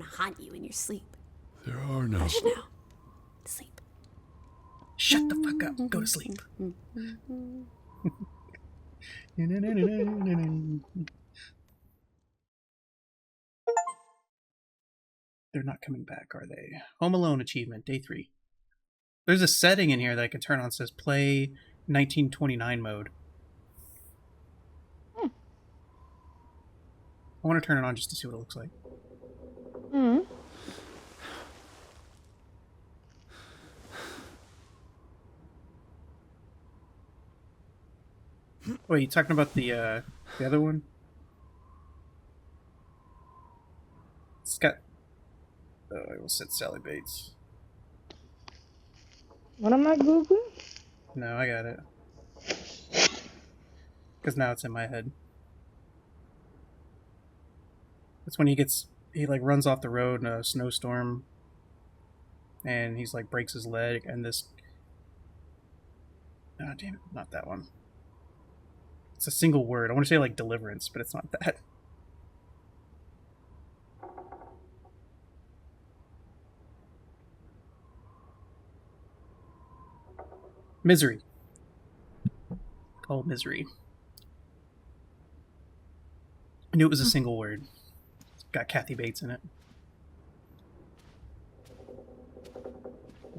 want to haunt you in your sleep. There are no... Hush now. Sleep. Shut the fuck up. Go to sleep. They're not coming back, are they? Home Alone achievement, day 3. There's a setting in here that I can turn on that says play 1929 mode. I want to turn it on just to see what it looks like. Wait, you talking about the other one? It's got... Oh, I will set Sally Bates. What am I Googling? No, I got it. Because now it's in my head. That's when he like runs off the road in a snowstorm. And he's like breaks his leg and this... Oh, damn it, not that one. It's a single word. I want to say like deliverance, but it's not that. Misery. Called Misery. I knew it was a single word. It's got Kathy Bates in it.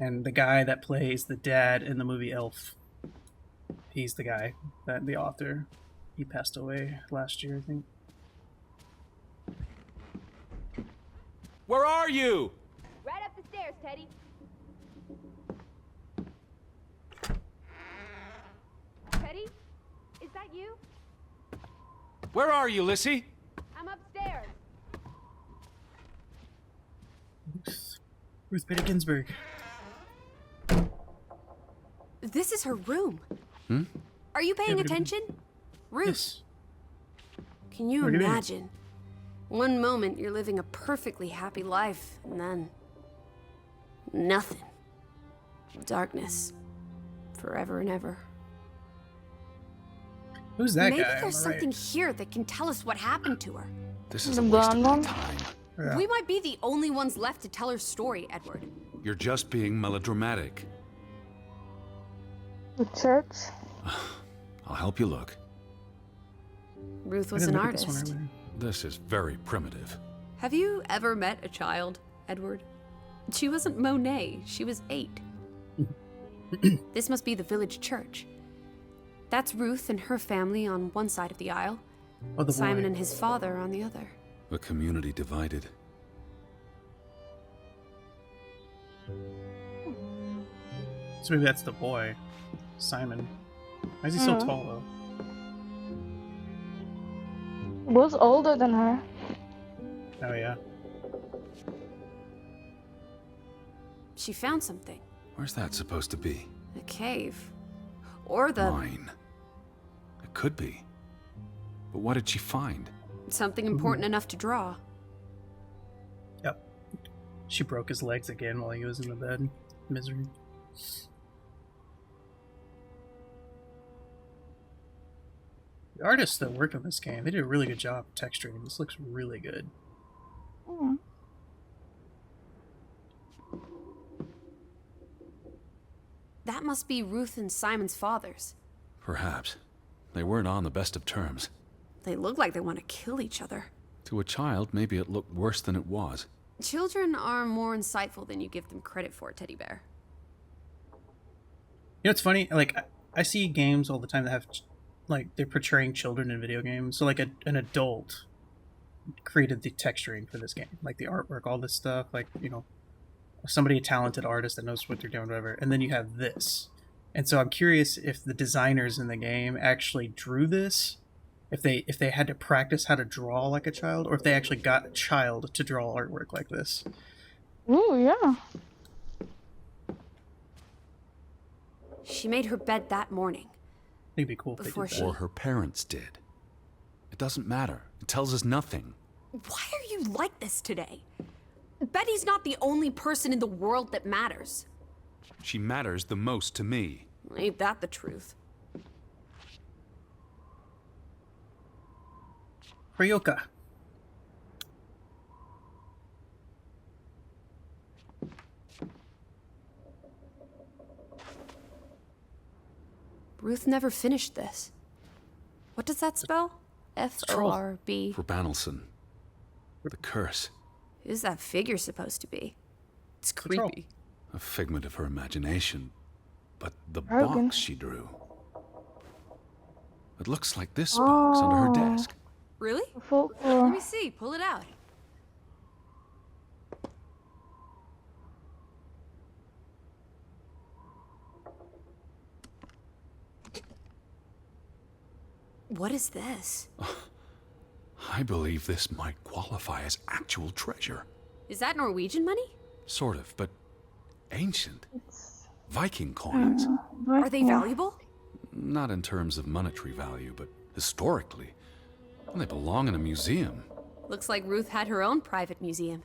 And the guy that plays the dad in the movie Elf, he's the guy, the author. He passed away last year, I think. Where are you? Right up the stairs, Teddy. Teddy? Is that you? Where are you, Lissy? I'm upstairs. Ruth Bader Ginsburg. This is her room. Are you paying attention? Ruth. Yes. Can you What do you mean? imagine? One moment you're living a perfectly happy life, and then... nothing. Darkness. Forever and ever. Who's that Maybe guy? on there's the right? something here that can tell us what happened to her. This is The a waste of blonde my one? time. Yeah. We might be the only ones left to tell her story, Edward. You're just being melodramatic. The church? I'll help you look. Ruth I was an didn't look at this one artist. earlier. This is very primitive. Have you ever met a child, Edward? She wasn't Monet, she was 8. This must be the village church. That's Ruth and her family on one side of the aisle. Oh, the Simon boy. and his father on the other. A community divided. So maybe that's the boy. Simon. Why is he so tall, though? Was older than her. Oh, yeah. She found something. Where's that supposed to be? A cave. Or the... Mine. It could be. But what did she find? something important enough to draw. Yep. She broke his legs again while he was in the bed. Misery. The artists that worked on this game, they did a really good job texturing. This looks really good. Mm. That must be Ruth and Simon's fathers. Perhaps. They weren't on the best of terms. They look like they want to kill each other. To a child, maybe it looked worse than it was. Children are more insightful than you give them credit for, Teddy Bear. You know, it's funny, like, I see games all the time that have, like, they're portraying children in video games. So, like, an adult created the texturing for this game. Like, the artwork, all this stuff, like, you know, somebody, a talented artist that knows what they're doing, whatever. And then you have this. And so I'm curious if the designers in the game actually drew this, if they had to practice how to draw like a child, or if they actually got a child to draw artwork like this. Ooh, yeah. She made her bed that morning. It'd be cool if Before they did that. Or her parents did. It doesn't matter. It tells us nothing. Why are you like this today? Betty's not the only person in the world that matters. She matters the most to me. Ain't that the truth? Ryoka. Ruth never finished this. What does that spell? F-O-R-B. For Banelson. The curse. Who's that figure supposed to be? It's Patrol. creepy. A figment of her imagination. But the Draugen. box she drew. It looks like this box under her desk. Really? The Let folklore. me see. Pull it out. What is this? I believe this might qualify as actual treasure. Is that Norwegian money? Sort of, but ancient. It's Viking coins. Are they valuable? Not in terms of monetary value, but historically. They belong in a museum. Looks like Ruth had her own private museum.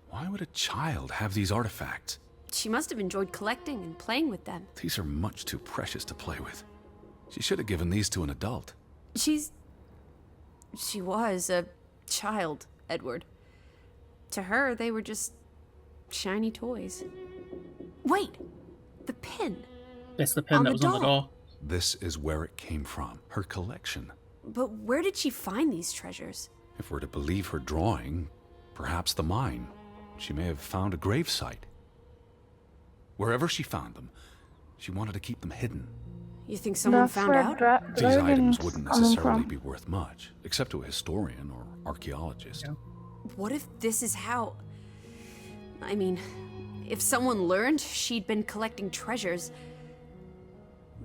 Why would a child have these artifacts? She must have enjoyed collecting and playing with them. These are much too precious to play with. She should have given these to an adult. She was a child, Edward. To her, they were just shiny toys. Wait! The pin! That's the pen On that the was on the doll. doll. This is where it came from, her collection. But where did she find these treasures? If we're to believe her drawing, perhaps the mine. She may have found a gravesite. Wherever she found them, she wanted to keep them hidden. You think someone That's found where out? These items Draugen's wouldn't coming necessarily from. be worth much, except to a historian or archaeologist. Yeah. What if this is how... I mean, if someone learned she'd been collecting treasures,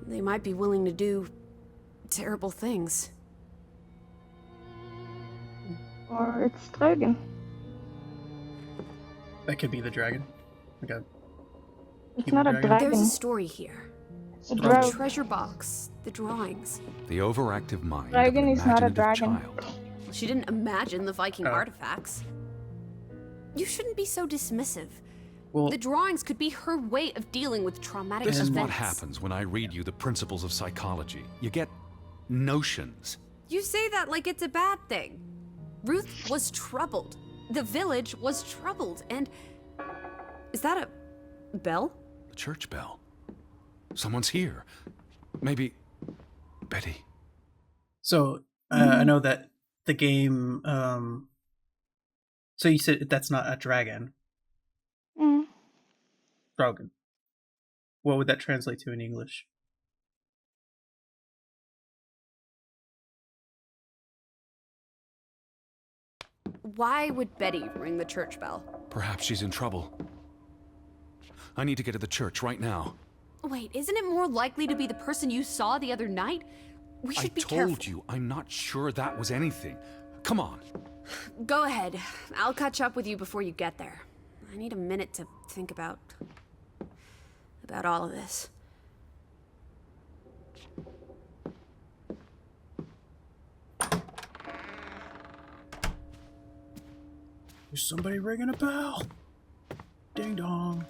they might be willing to do terrible things. Or it's Draugen. That could be the dragon. Like a It's Human not a dragon? There's a dragon. story here. It's a The dragon. treasure box, the drawings. The overactive mind Dragon of an is not a imaginative dragon. child. She didn't imagine the Viking Oh. artifacts. You shouldn't be so dismissive. well. The drawings could be her way of dealing with traumatic This events. is what happens when I read you the principles of psychology. You get notions. You say that like it's a bad thing. Ruth was troubled. The village was troubled, and... Is that a bell? The church bell. Someone's here. Maybe Betty. So I know that the game. So you said that's not a dragon, Mm. Draugen. What would that translate to in English? Why would Betty ring the church bell? Perhaps she's in trouble. I need to get to the church right now. Wait, isn't it more likely to be the person you saw the other night? We I should be told careful. you, I'm not sure that was anything. Come on. Go ahead. I'll catch up with you before you get there. I need a minute to think about all of this. There's somebody ringing a bell. Ding dong.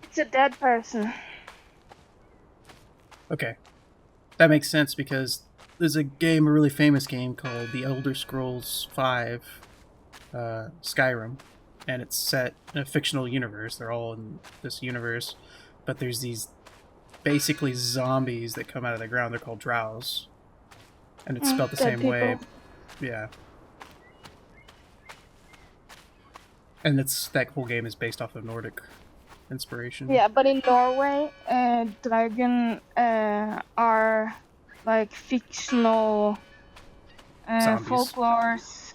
It's a dead person. Okay, that makes sense because there's a game, a really famous game called The Elder Scrolls V, Skyrim, and it's set in a fictional universe. They're all in this universe, but there's these basically zombies that come out of the ground. They're called drows, and it's spelled the dead same way. people. Yeah. And that whole game is based off of Nordic inspiration. Yeah, but in Norway, dragon are like fictional Zombies. folklores.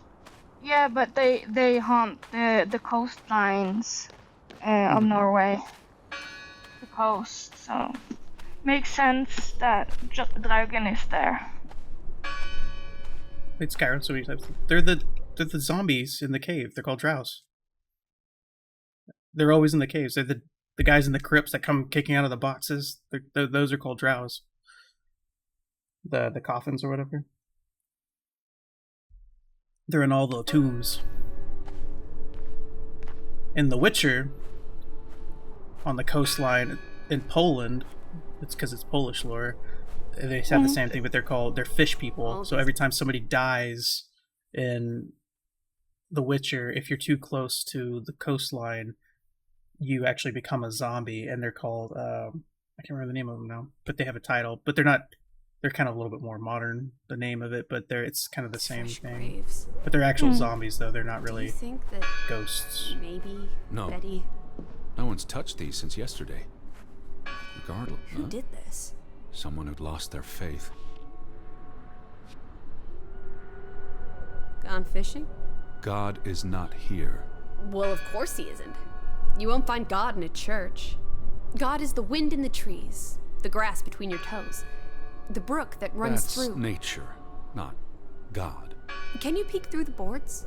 Yeah, but they haunt the coastlines of Norway, the coast. So makes sense that Draugen is there. It's Skyrim, so they're the zombies in the cave. They're called drows. They're always in the caves. They're the guys in the crypts that come kicking out of the boxes. Those are called drows. The coffins or whatever. They're in all the tombs. In The Witcher, on the coastline in Poland, it's because it's Polish lore, they have the same thing, but they're fish people. All So these- every time somebody dies in The Witcher, if you're too close to the coastline, you actually become a zombie, and they're called I can't remember the name of them now, but they have a title. But they're kind of a little bit more modern, the name of it, but it's kind of the same Fresh thing. graves. But they're actual zombies, though. They're not Do you really think that ghosts. maybe No. Betty? No one's touched these since yesterday. Regardless, Who did this? someone who'd lost their faith. Gone fishing? God is not here. Well, of course he isn't. You won't find God in a church. God is the wind in the trees, the grass between your toes, the brook that runs That's through. nature, not God. Can you peek through the boards?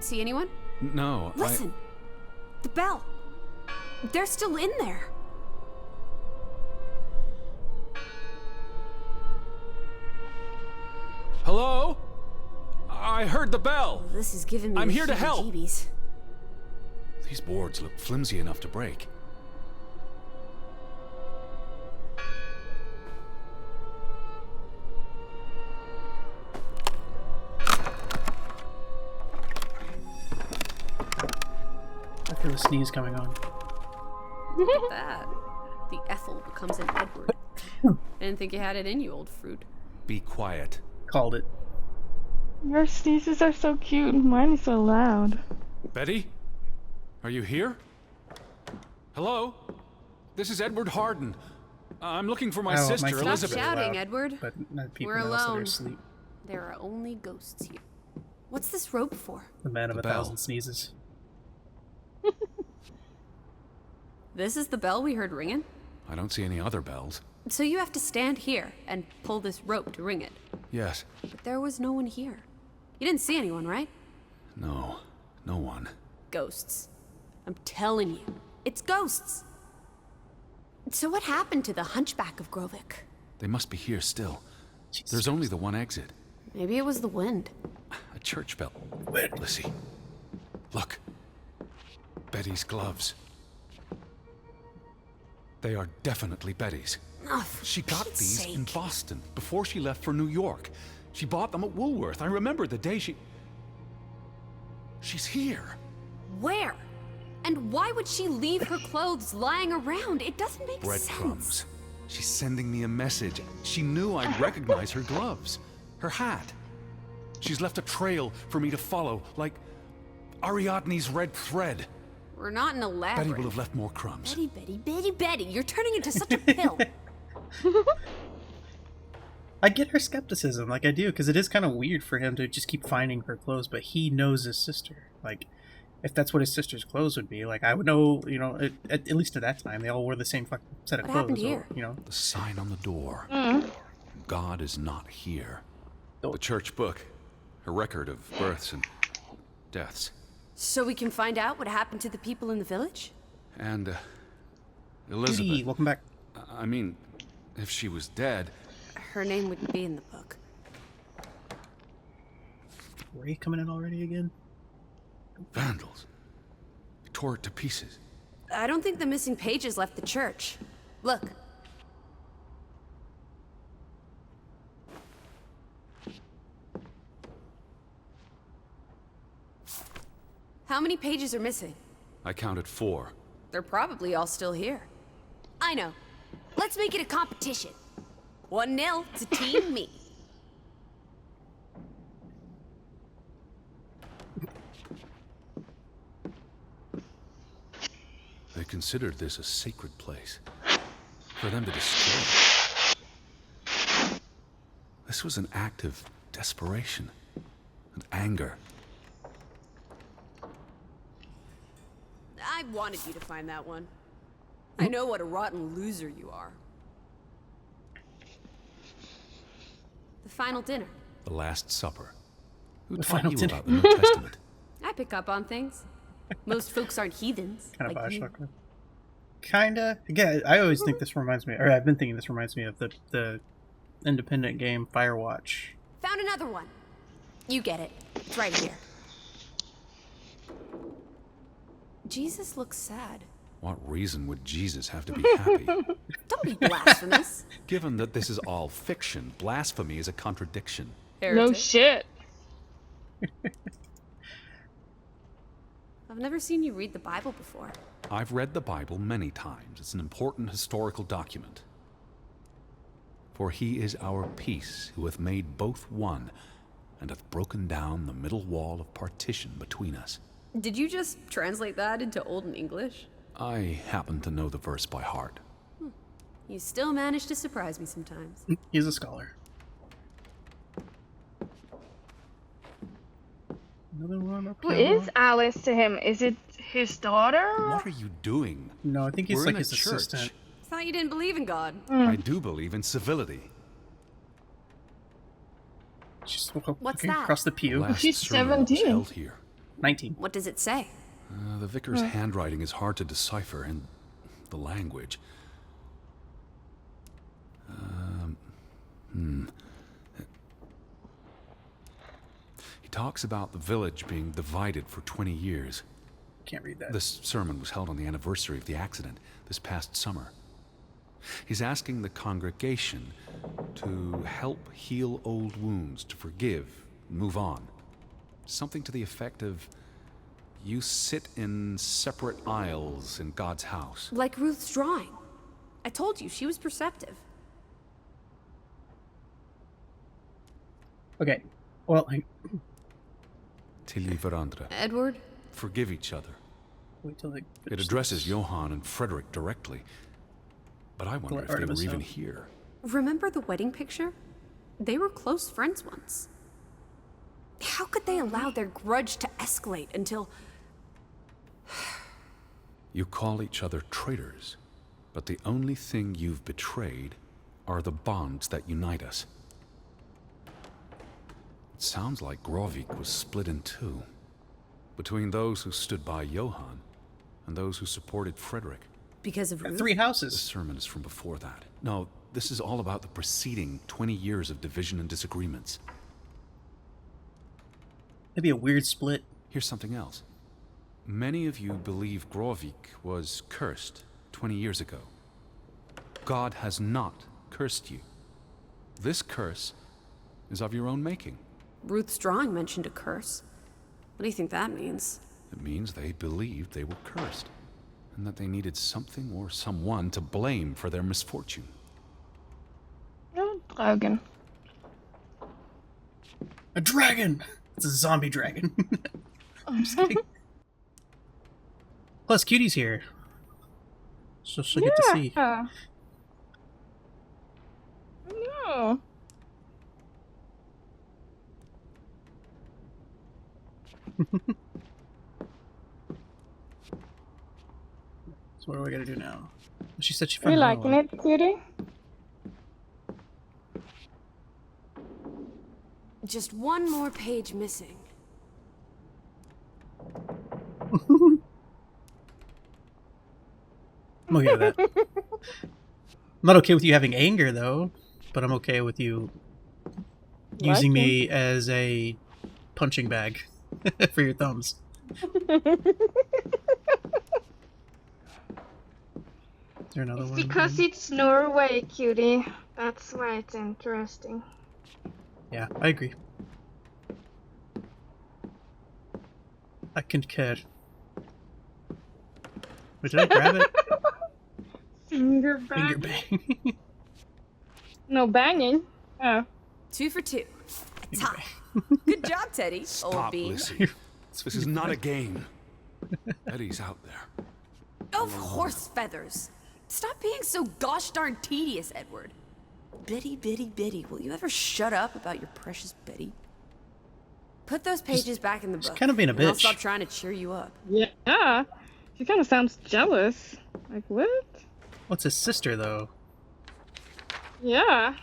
See anyone? No, Listen! The bell! They're still in there! Hello? I heard the bell. This is giving me I'm the here to help. heebie-jeebies. These boards look flimsy enough to break. I feel a sneeze coming on. Look at that. The Ethel becomes an Edward. I didn't think you had it in you, old fruit. Be quiet. Called it. Your sneezes are so cute and mine is so loud. Betty? Are you here? Hello? This is Edward Harden. I'm looking for my Oh, sister, kids are Elizabeth. really shouting, loud, Edward. But not people We're else that are alone. asleep. There are only ghosts here. What's this rope for? The man of The a bell. thousand sneezes. This is the bell we heard ringing? I don't see any other bells. So you have to stand here and pull this rope to ring it. Yes. But there was no one here. You didn't see anyone, right? No. No one. Ghosts. I'm telling you, it's ghosts. So what happened to the hunchback of Grovik? They must be here still. Jesus. There's only the one exit. Maybe it was the wind. A church bell. Wind. Lissy. Look. Betty's gloves. They are definitely Betty's. Oh, for She got Pete's these in sake. Boston before she left for New York. She bought them at Woolworth. I remember the day She's here. Where? And why would she leave her clothes lying around? It doesn't make Breadcrumbs. sense. She's sending me a message. She knew I'd recognize her gloves, her hat. She's left a trail for me to follow, like Ariadne's red thread. We're not in a Betty labyrinth. will have left more crumbs. Betty. You're turning into such a pill. I get her skepticism, like I do, because it is kind of weird for him to just keep finding her clothes, but he knows his sister. Like, if that's what his sister's clothes would be, like I would know, you know, at least at that time, they all wore the same fucking set of What clothes. happened here? You know, The sign on the door. God is not here. Oh. The church book. A record of births and deaths. So we can find out what happened to the people in the village? And, Elizabeth. Judy, welcome back. I mean, if she was dead, Her name wouldn't be in the book. Ray coming in already again? vandals. They tore it to pieces. I don't think the missing pages left the church. Look. How many pages are missing? I counted 4. They're probably all still here. I know. Let's make it a competition. 1-0 to Team Me. They considered this a sacred place. For them to destroy it. This was an act of desperation and anger. I wanted you to find that one. I know what a rotten loser you are. The final dinner. The Last Supper. Who The taught final you dinner. about the New Testament? I pick up on things. Most folks aren't heathens. Kind of like you. Bioshock. Kinda. Again, I always think this reminds me, or I've been thinking this reminds me of the independent game Firewatch. Found another one. You get it. It's right here. Jesus looks sad. What reason would Jesus have to be happy? Don't be blasphemous. Given that this is all fiction, blasphemy is a contradiction. No Heretic. shit. I've never seen you read the Bible before. I've read the Bible many times. It's an important historical document. For he is our peace, who hath made both one, and hath broken down the middle wall of partition between us. Did you just translate that into Olden English? I happen to know the verse by heart. You still manage to surprise me sometimes. He's a scholar. Another one up Who here. is Alice to him? Is it his daughter? What are you doing? No, I think he's We're like in a his church. assistant. I thought you didn't believe in God. I do believe in civility. She's What's looking that? across the pew. Last She's sermon was 17. held here. 19. What does it say? The vicar's handwriting is hard to decipher, and the language. He talks about the village being divided for 20 years. Can't read that. This sermon was held on the anniversary of the accident this past summer. He's asking the congregation to help heal old wounds, to forgive, move on. Something to the effect of, you sit in separate aisles in God's house. Like Ruth's drawing. I told you, she was perceptive. Okay. Well, Tilly Verandre. Edward? Forgive each other. wait till they It finish addresses this. Johann and Frederick directly. But I wonder Let if they were Artemis even know. here. Remember the wedding picture? They were close friends once. How could they allow their grudge to escalate until... You call each other traitors, but the only thing you've betrayed are the bonds that unite us. It sounds like Grovik was split in two, between those who stood by Johann and those who supported Frederick. Because of Ruth? 3 The houses. sermon is from before that. No, this is all about the preceding 20 years of division and disagreements. Maybe a weird split. Here's something else. Many of you believe Grovik was cursed 20 years ago. God has not cursed you. This curse is of your own making. Ruth's drawing mentioned a curse. What do you think that means? It means they believed they were cursed, and that they needed something or someone to blame for their misfortune. No, Draugen. A dragon! It's a zombie dragon. I'm just kidding. Plus, Cutie's here. So she'll get to see. Yeah. No. So what do I gotta do now? She said she Are you found liking it, cutie? Just one more page missing. I'm okay with that. I'm not okay with you having anger, though, but I'm okay with you using me as a punching bag for your thumbs. Is there another one? Because it's Norway, cutie. That's why it's interesting. Yeah, I agree. I concur. Wait, did I grab it? Finger Finger bang. bang. No banging. Oh. 2 for 2. Finger Top. bang. Good job, Teddy. Old Stop, bean. Lizzie. This is not a game. Eddie's out there. Of horse feathers. Stop being so gosh darn tedious, Edward. Bitty, bitty, bitty. Will you ever shut up about your precious Betty? Put those pages back in the book. kind of being a and I'll bitch. stop trying to cheer you up. Yeah. She kind of sounds jealous. Like, what? What's his sister, though? Yeah.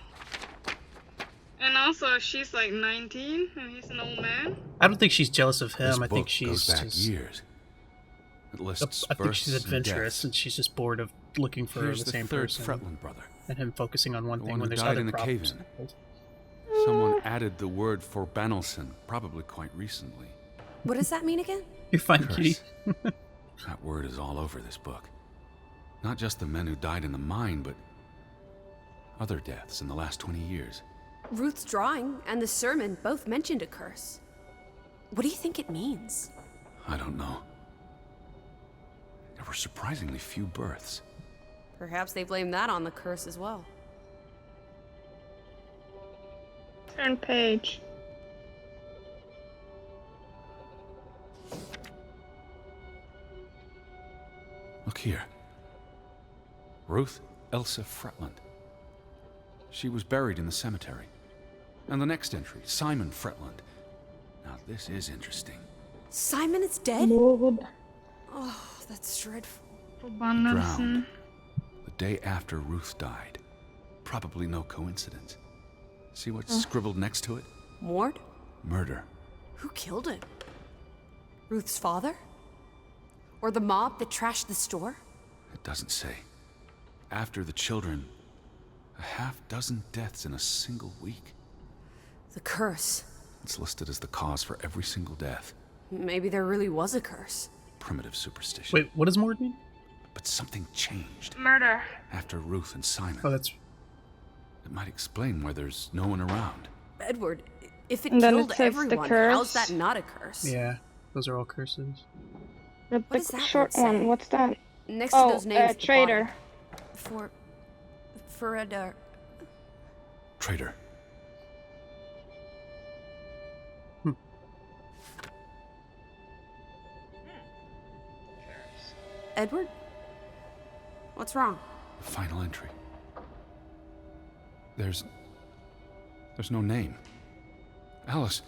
And also, she's like 19, and he's an old man. I don't think she's jealous of This him. I book think she's goes back just. years. It lists I think she's births and adventurous, deaths. and she's just bored of looking for Here's the the same third person, Fretland brother. and him focusing on one The thing one when who there's died other in the problems. cave-in. Someone added the word for Banelson, probably quite recently. What does that mean again? You're fine, Curse. kitty. That word is all over this book. Not just the men who died in the mine, but other deaths in the last 20 years. Ruth's drawing and the sermon both mentioned a curse. What do you think it means? I don't know. There were surprisingly few births. Perhaps they blame that on the curse as well. Turn page. Look here. Ruth Elsa Fretland. She was buried in the cemetery. And the next entry, Simon Fretland. Now this is interesting. Simon is dead? Lord. Oh, that's dreadful. Drowned. The day after Ruth died. Probably no coincidence. See what's scribbled next to it? Mord? Murder. Who killed him? Ruth's father? Or the mob that trashed the store? It doesn't say. After the children, a half-dozen deaths in a single week. The curse. It's listed as the cause for every single death. Maybe there really was a curse. Primitive superstition. Wait, what does Mord mean? But something changed Murder. after Ruth and Simon. Oh, that's... It might explain why there's no one around. Edward, if it And then killed it says the everyone, curse. how's that not a curse? Yeah, those are all curses. But What does that short word say? one, what's that? Next to Oh, those names at the traitor. bottom. For a dark. Traitor. Edward? What's wrong? The final entry. There's no name. Alice,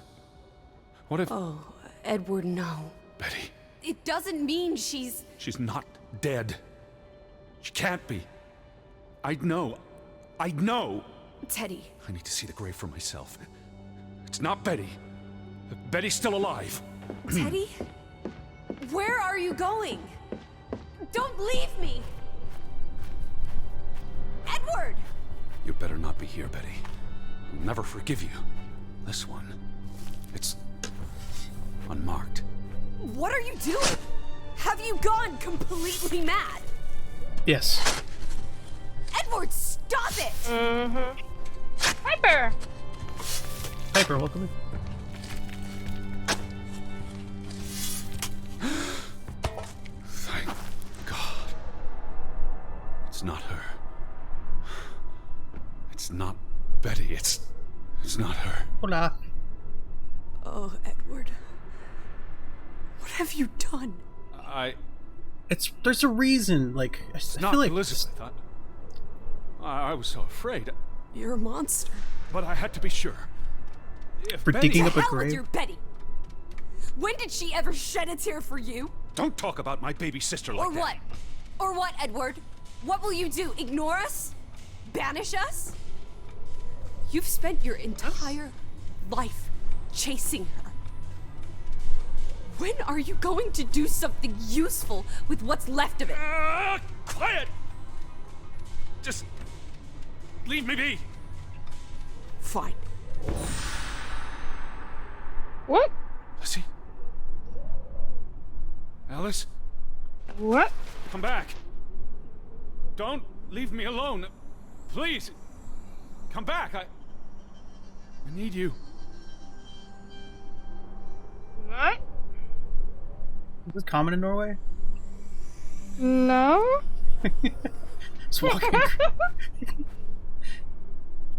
what if... Oh, Edward, no. Betty, It doesn't mean she's... she's not dead. She can't be. I know. Teddy. I need to see the grave for myself. It's not Betty. Betty's still alive. Teddy? Where are you going? Don't leave me! Edward! You better not be here, Betty. I'll never forgive you. This one, it's unmarked. What are you doing? Have you gone completely mad? Yes. Edward, stop it! Piper! Piper, welcome in. Thank God. It's not her. It's not Betty. It's not her. Hola. Oh, Edward. What have you done? There's a reason, like, I Not feel like... Elizabeth. I was so afraid. You're a monster. But I had to be sure. If For Betty... digging To up a hell with grave? your Betty! When did she ever shed a tear for you? Don't talk about my baby sister like Or that. what? Or what, Edward? What will you do? Ignore us? Banish us? You've spent your entire life chasing her. When are you going to do something useful with what's left of it? Quiet! Just leave me be. Fine. What? Lizzie? Alice? What? Come back. Don't leave me alone. Please. Come back. I need you. What? Is this common in Norway? No? Just walking...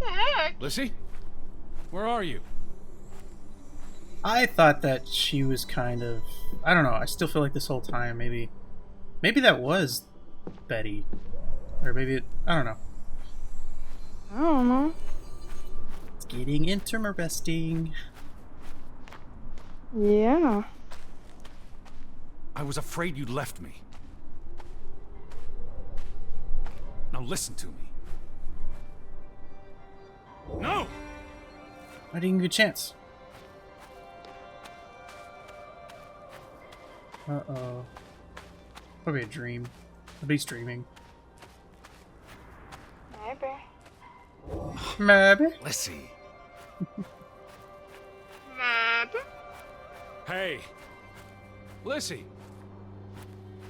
The heck? Lizzie? Where are you? I thought that she was kind of... I don't know, I still feel like this whole time, maybe that was Betty. Or maybe I don't know. I don't know. It's getting interesting. Yeah. I was afraid you'd left me. Now listen to me. No! I didn't give you a chance. Uh-oh. Probably a dream. Nobody's dreaming. Maybe. Maybe. Lizzie. Matt. Hey! Lissy!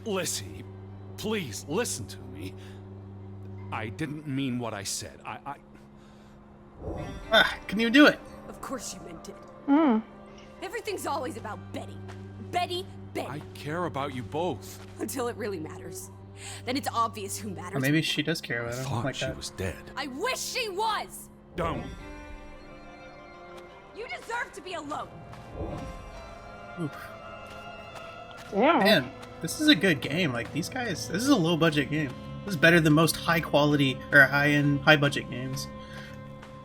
Lissy, please listen to me. I didn't mean what I said. Can you do it? Of course you meant it. Hmm. Everything's always about Betty. Betty, Betty. I care about you both. Until it really matters. Then it's obvious who matters. Or maybe she does care I about him thought like she that. was dead. I wish she was! Don't. You deserve to be alone. Oof. Damn. Man, this is a good game. Like these guys, this is a low budget game. This is better than most high quality or high budget games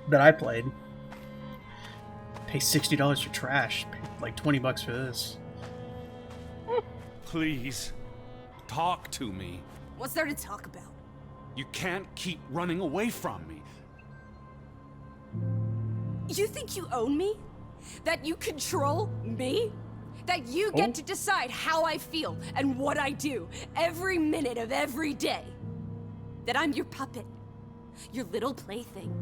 that I played. Pay $60 for trash. Pay like $20 for this. Please, talk to me. What's there to talk about? You can't keep running away from me. You think you own me? That you control me? That you get to decide how I feel and what I do every minute of every day? That I'm your puppet, your little plaything?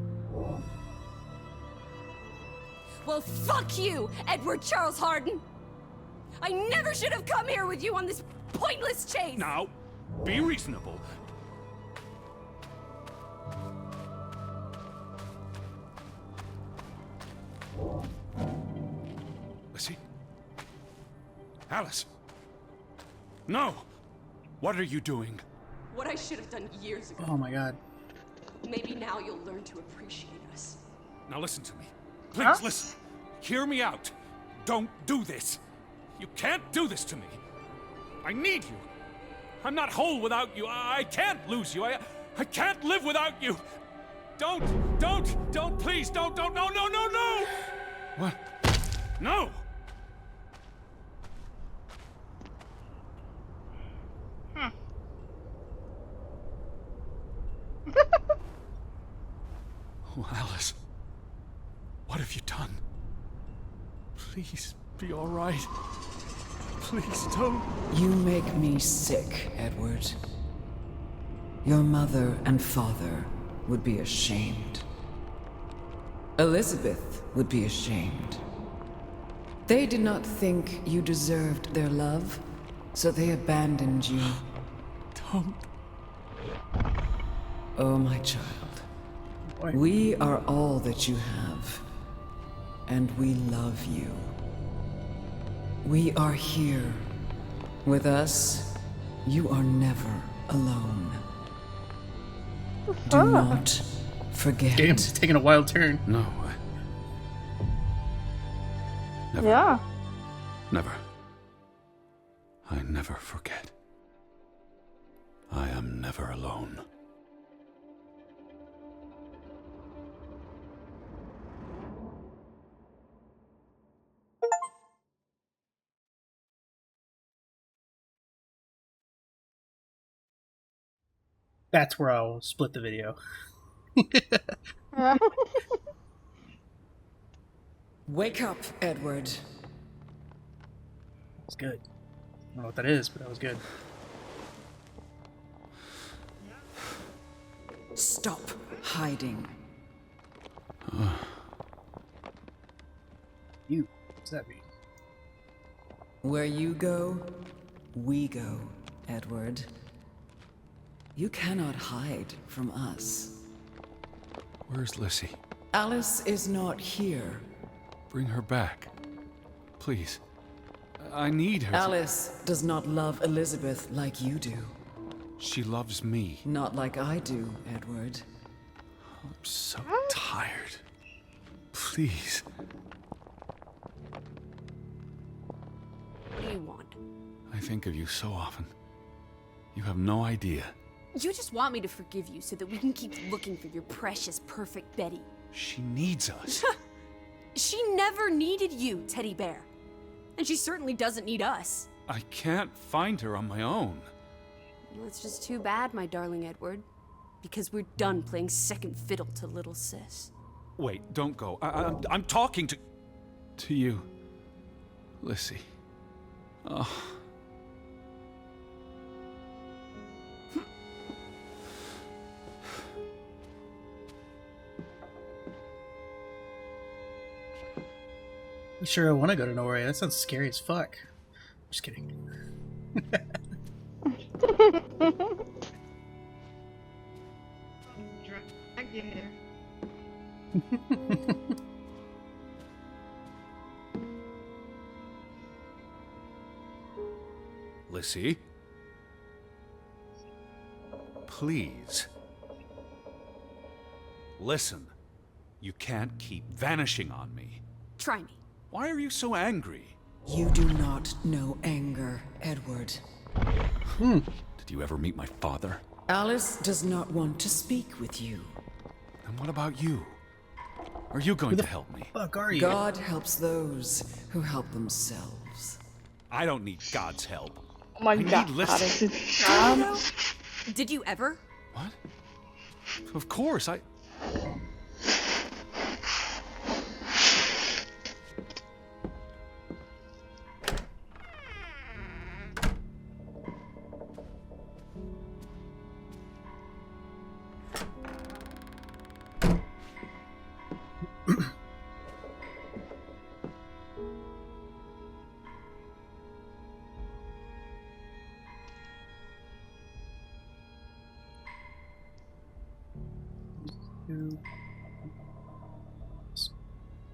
Well, fuck you, Edward Charles Harden! I never should have come here with you on this pointless chase! Now, be reasonable. Lissy? Alice? No! What are you doing? What I should have done years ago. Oh my god. Maybe now you'll learn to appreciate us. Now listen to me. Please listen. Hear me out. Don't do this. You can't do this to me. I need you. I'm not whole without you. I can't lose you. I can't live without you. Don't, please, don't, no. What? No! Oh, Alice. What have you done? Please, be all right. Please don't. You make me sick, Edward. Your mother and father would be ashamed. Elizabeth would be ashamed. They did not think you deserved their love, so they abandoned you. Don't. Oh, my child. Boy. We are all that you have, and we love you. We are here. With us, you are never alone. Do not forget. Game's taking a wild turn. No. Never. Yeah. Never. I never forget. I am never alone. That's where I'll split the video. Wake up, Edward. It's good. I don't know what that is, but that was good. Stop hiding. You. What's that mean? Where you go, we go, Edward. You cannot hide from us. Where's Lissy? Alice is not here. Bring her back. Please. I need her. Alice does not love Elizabeth like you do. She loves me. Not like I do, Edward. I'm so tired. Please. What do you want? I think of you so often. You have no idea. You just want me to forgive you so that we can keep looking for your precious, perfect Betty. She needs us. She never needed you, Teddy Bear. And she certainly doesn't need us. I can't find her on my own. Well, that's just too bad, my darling Edward. Because we're done playing second fiddle to little sis. Wait, don't go. I'm talking to you, Lissy. Oh. Sure, I want to go to Norway. That sounds scary as fuck. Just kidding. Dragon. Lissy? Please. Listen. You can't keep vanishing on me. Try me. Why are you so angry? You do not know anger, Edward. Did you ever meet my father? Alice does not want to speak with you. And what about you? Are you going to help me? Fuck are you? God helps those who help themselves. I don't need God's help. Oh my I need god. Lissy. Did you ever? What? Of course, I...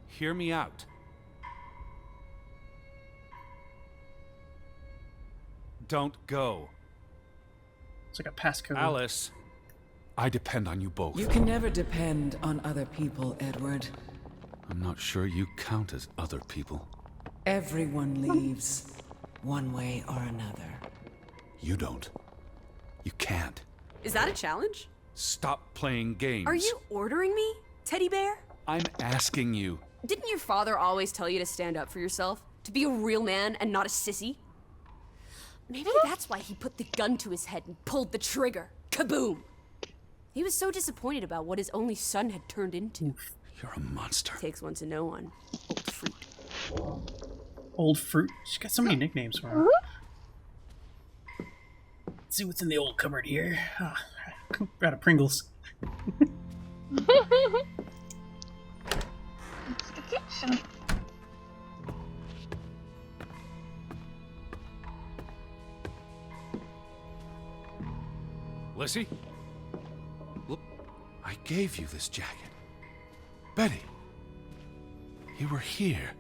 Hear me out. Don't go. It's like a passcode. Alice, I depend on you both. You can never depend on other people, Edward. I'm not sure you count as other people. Everyone leaves, one way or another. You don't. You can't. Is that a challenge? Stop playing games. Are you ordering me, teddy bear? I'm asking you. Didn't your father always tell you to stand up for yourself? To be a real man and not a sissy? Maybe that's why he put the gun to his head and pulled the trigger. Kaboom! He was so disappointed about what his only son had turned into. You're a monster. Takes one to know one. Old fruit. Old fruit. She's got so many nicknames for her. Let's see what's in the old cupboard here. Oh, out of Pringles. Lissy? Look, I gave you this jacket. Betty, you were here.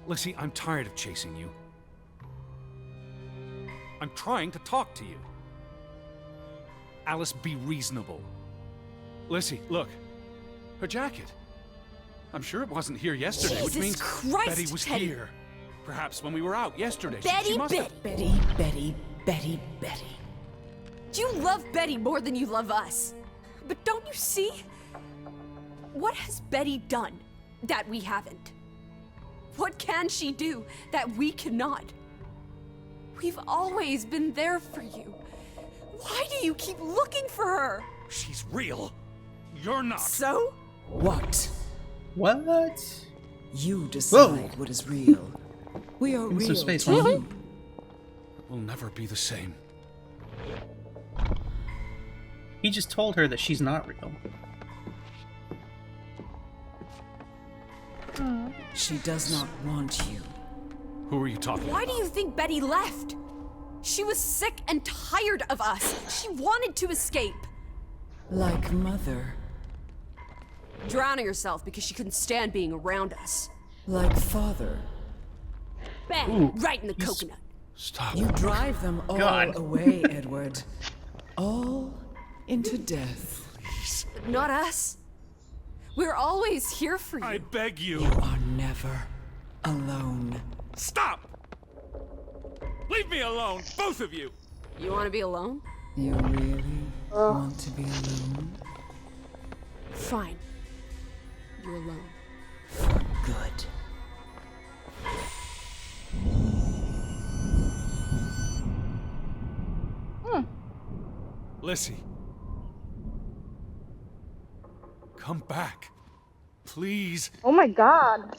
Lissy, I'm tired of chasing you. I'm trying to talk to you. Alice, be reasonable. Lissy, look. Her jacket. I'm sure it wasn't here yesterday, which Jesus means Christ, Betty was Teddy. here. Perhaps when we were out yesterday. Betty, she must Betty. have... Betty. You love Betty more than you love us. But don't you see? What has Betty done that we haven't? What can she do that we cannot? We've always been there for you. Why do you keep looking for her? She's real. You're not. So? What? What? You decide Whoa. what is real. We are Give me some real space, to man. you. We'll never be the same. He just told her that she's not real. She does not want you. Who are you talking Why about? do you think Betty left? She was sick and tired of us. She wanted to escape. Like Mother. Drowning herself because she couldn't stand being around us. Like Father. Bang! Ooh, Right in the coconut. Stop. You drive them all God. away, Edward. All into death. Not us. We're always here for you. I beg you. You are never alone. Stop! Leave me alone, both of you! You want to be alone? You really want to be alone? Fine. You're alone. For good. Lissy. Come back. Please. Oh my god.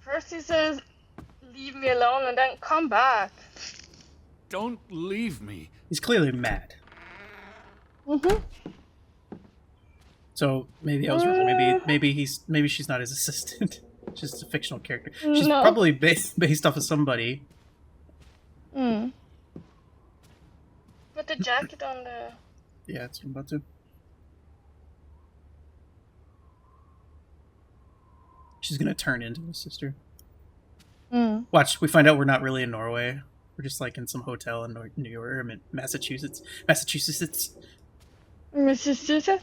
First he says, leave me alone, and then come back. Don't leave me. He's clearly mad. Mhm. So maybe I was wrong. Maybe she's not his assistant. She's just a fictional character. She's No. probably based off of somebody. Mm. Put the jacket on the... Yeah, it's about to. She's gonna turn into his sister. Mm. Watch, we find out we're not really in Norway. We're just like in some hotel in New York, or in Massachusetts. Massachusetts. Mrs. Susa?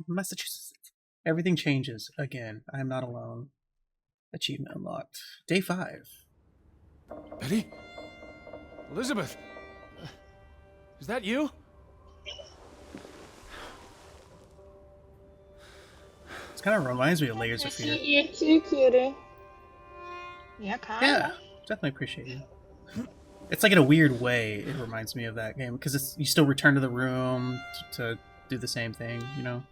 Massachusetts. Everything changes again. I'm not alone. Achievement unlocked. Day 5. Betty? Elizabeth? Is that you? This kind of reminds me of Layers I of see Fear. you too, cutie. Yeah, kinda. Yeah, definitely appreciate you. It's like in a weird way. It reminds me of that game because you still return to the room to do the same thing, you know.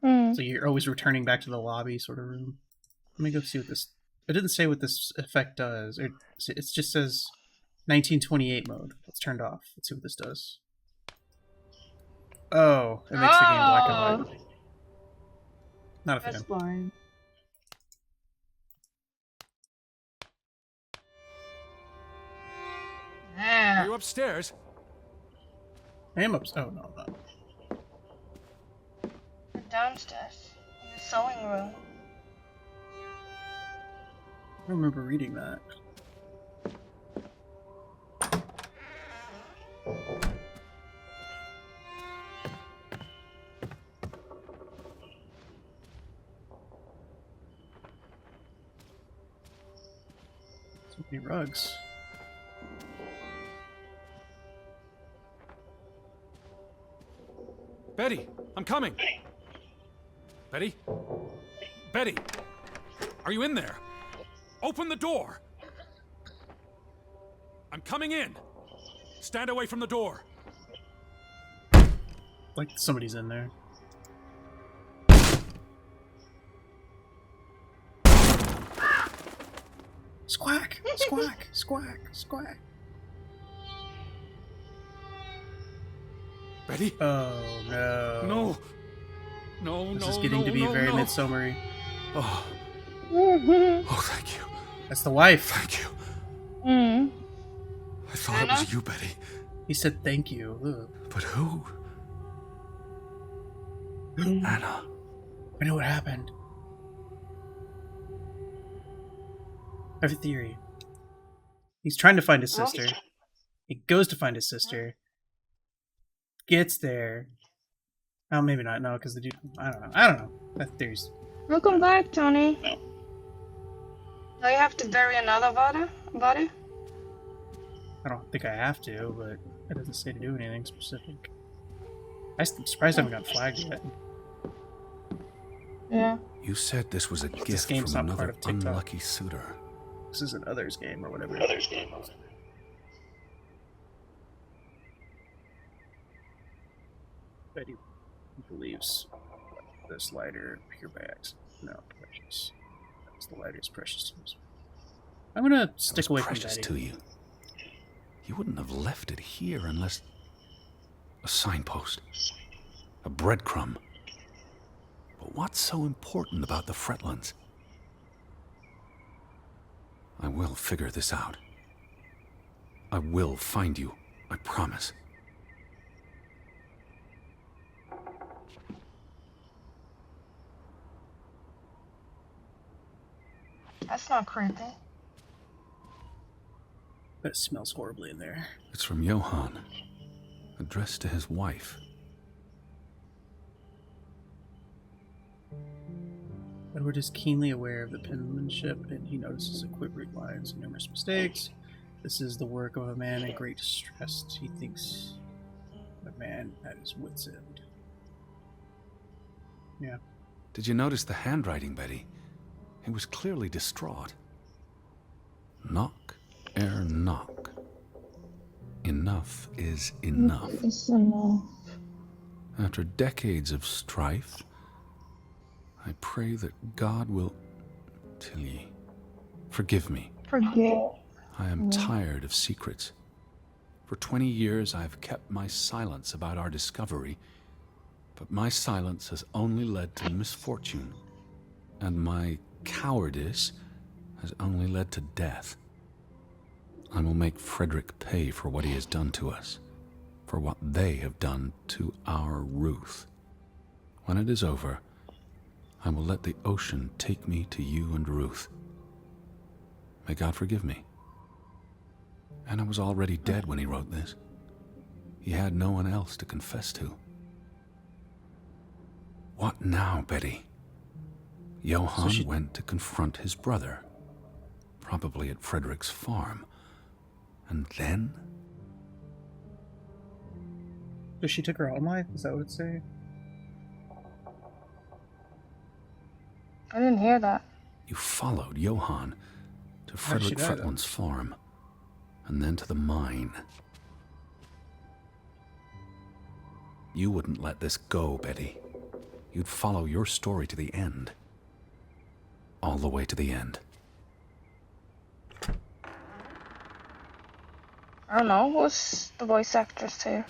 Mm. So you're always returning back to the lobby sort of room. Let me go see what this. It didn't say what this effect does. It just says 1928 mode. It's turned off. Let's see what this does. Oh, it makes the game black and white. Not a fan. That's boring. Are Yeah. you upstairs? I am Oh no, I'm not. Downstairs. In the sewing room. I don't remember reading that. So many rugs. Betty, I'm coming. Betty? Betty! Are you in there? Open the door! I'm coming in! Stand away from the door! Like somebody's in there. Squawk! Squawk! Squawk! Squawk! Betty? Oh no. No! No, This no, is getting no, to be no, very no. midsummery. Oh. Mm-hmm. Oh, thank you. That's the wife. Thank you. Mm. I thought it was you, Betty. He said thank you. Ugh. But who? Anna. I know what happened. I have a theory. He's trying to find his sister. He goes to find his sister. Gets there. Oh, maybe not. No, because the dude. I don't know. That theory's. Welcome back, Tony. Now you have to bury another body? I don't think I have to, but it doesn't say to do anything specific. I'm surprised I haven't got flagged yet. Yeah. You said this was a This gift game's from not part another of TikTok. unlucky suitor. This is an others game or whatever. Betty believes this lighter pure by accident. No, precious. The lighter is precious to us. I'm gonna It stick was away from precious Betty. to you. You wouldn't have left it here unless... A signpost. A breadcrumb. But what's so important about the Fretlands? I will figure this out. I will find you. I promise. That's not creepy. But it smells horribly in there. It's from Johann. Addressed to his wife. Edward is keenly aware of the penmanship, and he notices equivocal lines and numerous mistakes. This is the work of a man in great distress. He thinks of a man at his wit's end. Yeah. Did you notice the handwriting, Betty? He was clearly distraught. Knock ere knock. Enough is enough. It's enough. After decades of strife, I pray that God will... Tilly, forgive me. Forget. I am tired of secrets. For 20 years, I've kept my silence about our discovery, but my silence has only led to misfortune, and my cowardice has only led to death. I will make Frederick pay for what he has done to us, for what they have done to our Ruth. When it is over, I will let the ocean take me to you and Ruth. May God forgive me. Anna was already dead when he wrote this. He had no one else to confess to. What now, Betty? Johann went to confront his brother, probably at Frederick's farm. And then? So she took her own life? Is that what it's saying? I didn't hear that. You followed Johann to How did she Frederick die, though? Fretland's farm, and then to the mine. You wouldn't let this go, Betty. You'd follow your story to the end. All the way to the end. I don't know. Who's the voice actress here?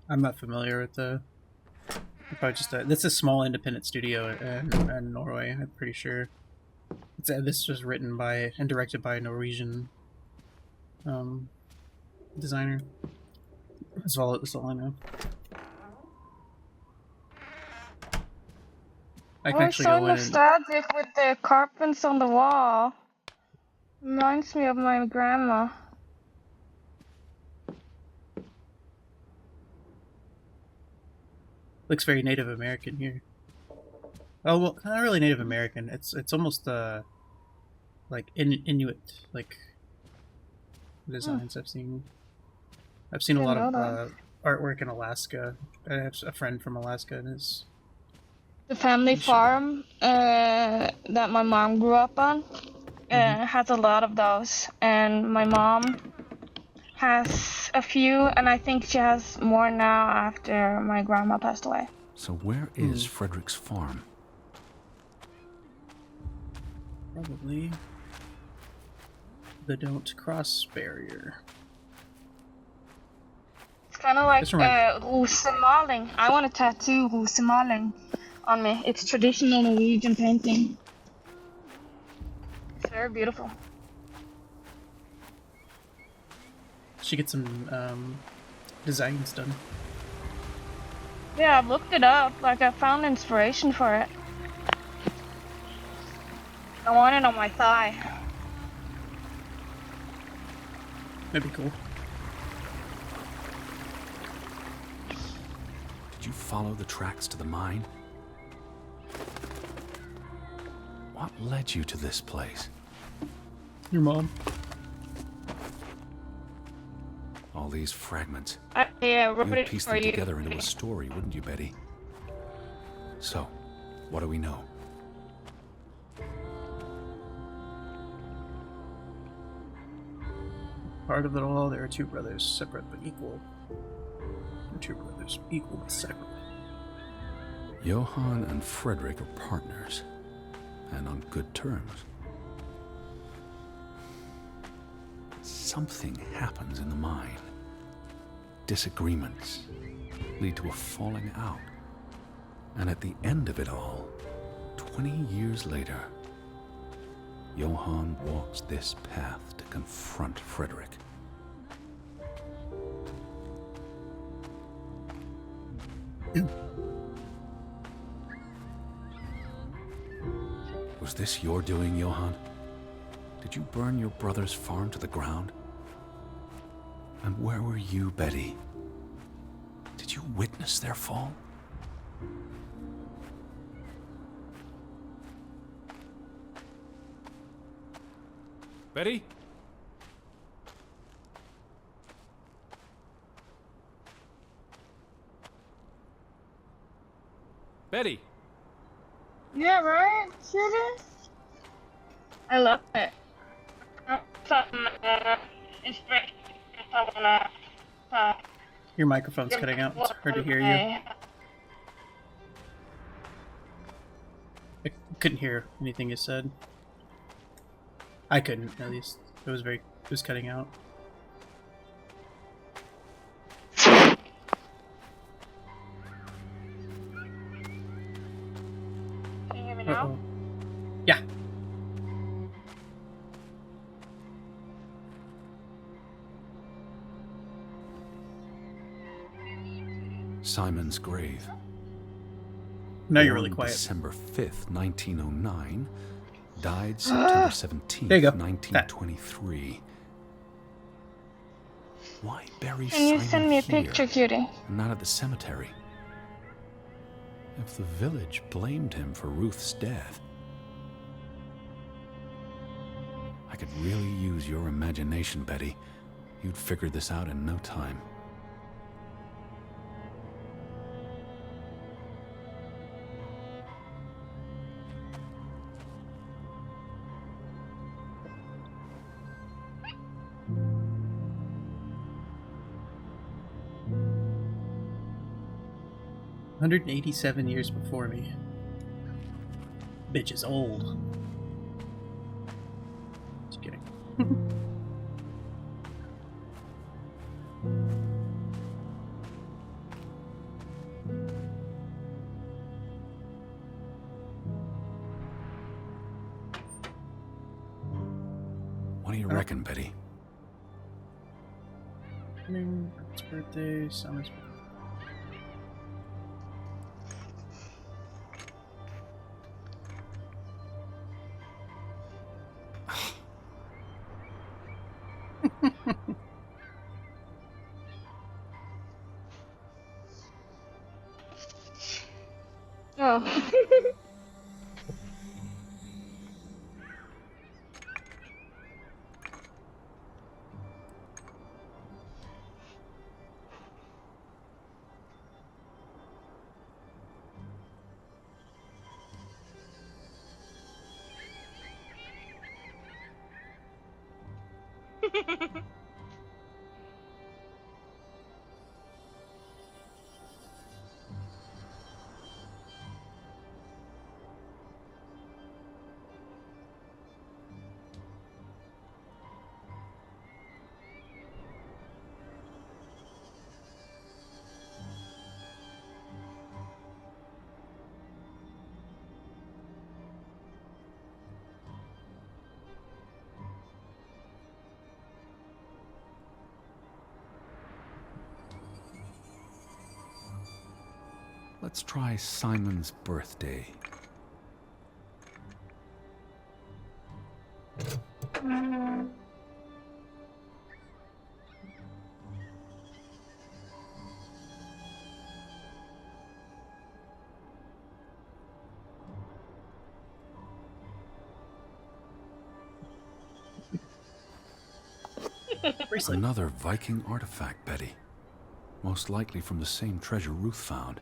I'm not familiar with the... Probably just this is a small independent studio in Norway, I'm pretty sure. This was written by and directed by a Norwegian designer. That's all I know. I can Oh, actually so go in and... nostalgic with the carpets on the wall. Reminds me of my grandma. Looks very Native American here. Oh well, not really Native American. It's almost like Inuit like designs I've seen. I've seen a lot of artwork in Alaska. I have a friend from Alaska, and his The family farm that my mom grew up on has a lot of those, and my mom has a few, and I think she has more now after my grandma passed away. So where is Frederick's farm? probably the don't cross barrier. It's kind of like Just remember- rosemaling. I want to tattoo rosemaling on me. It's traditional Norwegian painting. It's very beautiful. Should get some designs done. Yeah, I've looked it up. Like, I found inspiration for it. I want it on my thigh. That'd be cool. Did you follow the tracks to the mine? What led you to this place? Your mom. All these fragments. Yeah, wrote You'd it piece for them you. together into a story, wouldn't you, Betty? So, what do we know? Part of it all, there are two brothers, separate but equal. Or two brothers, equal but separate. Johann and Frederick are partners, and on good terms. Something happens in the mine. Disagreements lead to a falling out. And at the end of it all, 20 years later, Johann walks this path to confront Frederick. Was this your doing, Johann? Did you burn your brother's farm to the ground? And where were you, Betty? Did you witness their fall? Betty? Betty? Yeah, right? See this? I love it. Something inspiration. Your microphone's cutting out. It's hard to hear you. I couldn't hear anything you said. I couldn't, at least. It was cutting out. Can you hear me now? Uh-oh. Yeah. Simon's grave. Now you're really Born quiet. December 5th, 1909. Died September 17th, There you go. 1923. Why bury Can you Simon send me a here picture, cutie? and not at the cemetery? If the village blamed him for Ruth's death, I could really use your imagination, Betty. You'd figure this out in no time. $187 years before me. Bitch is old. Just kidding. What do you reckon, Betty? It's birthday, Summer's birthday. Oh. Let's try Simon's birthday. Bracelet. Another Viking artifact, Betty. Most likely from the same treasure Ruth found.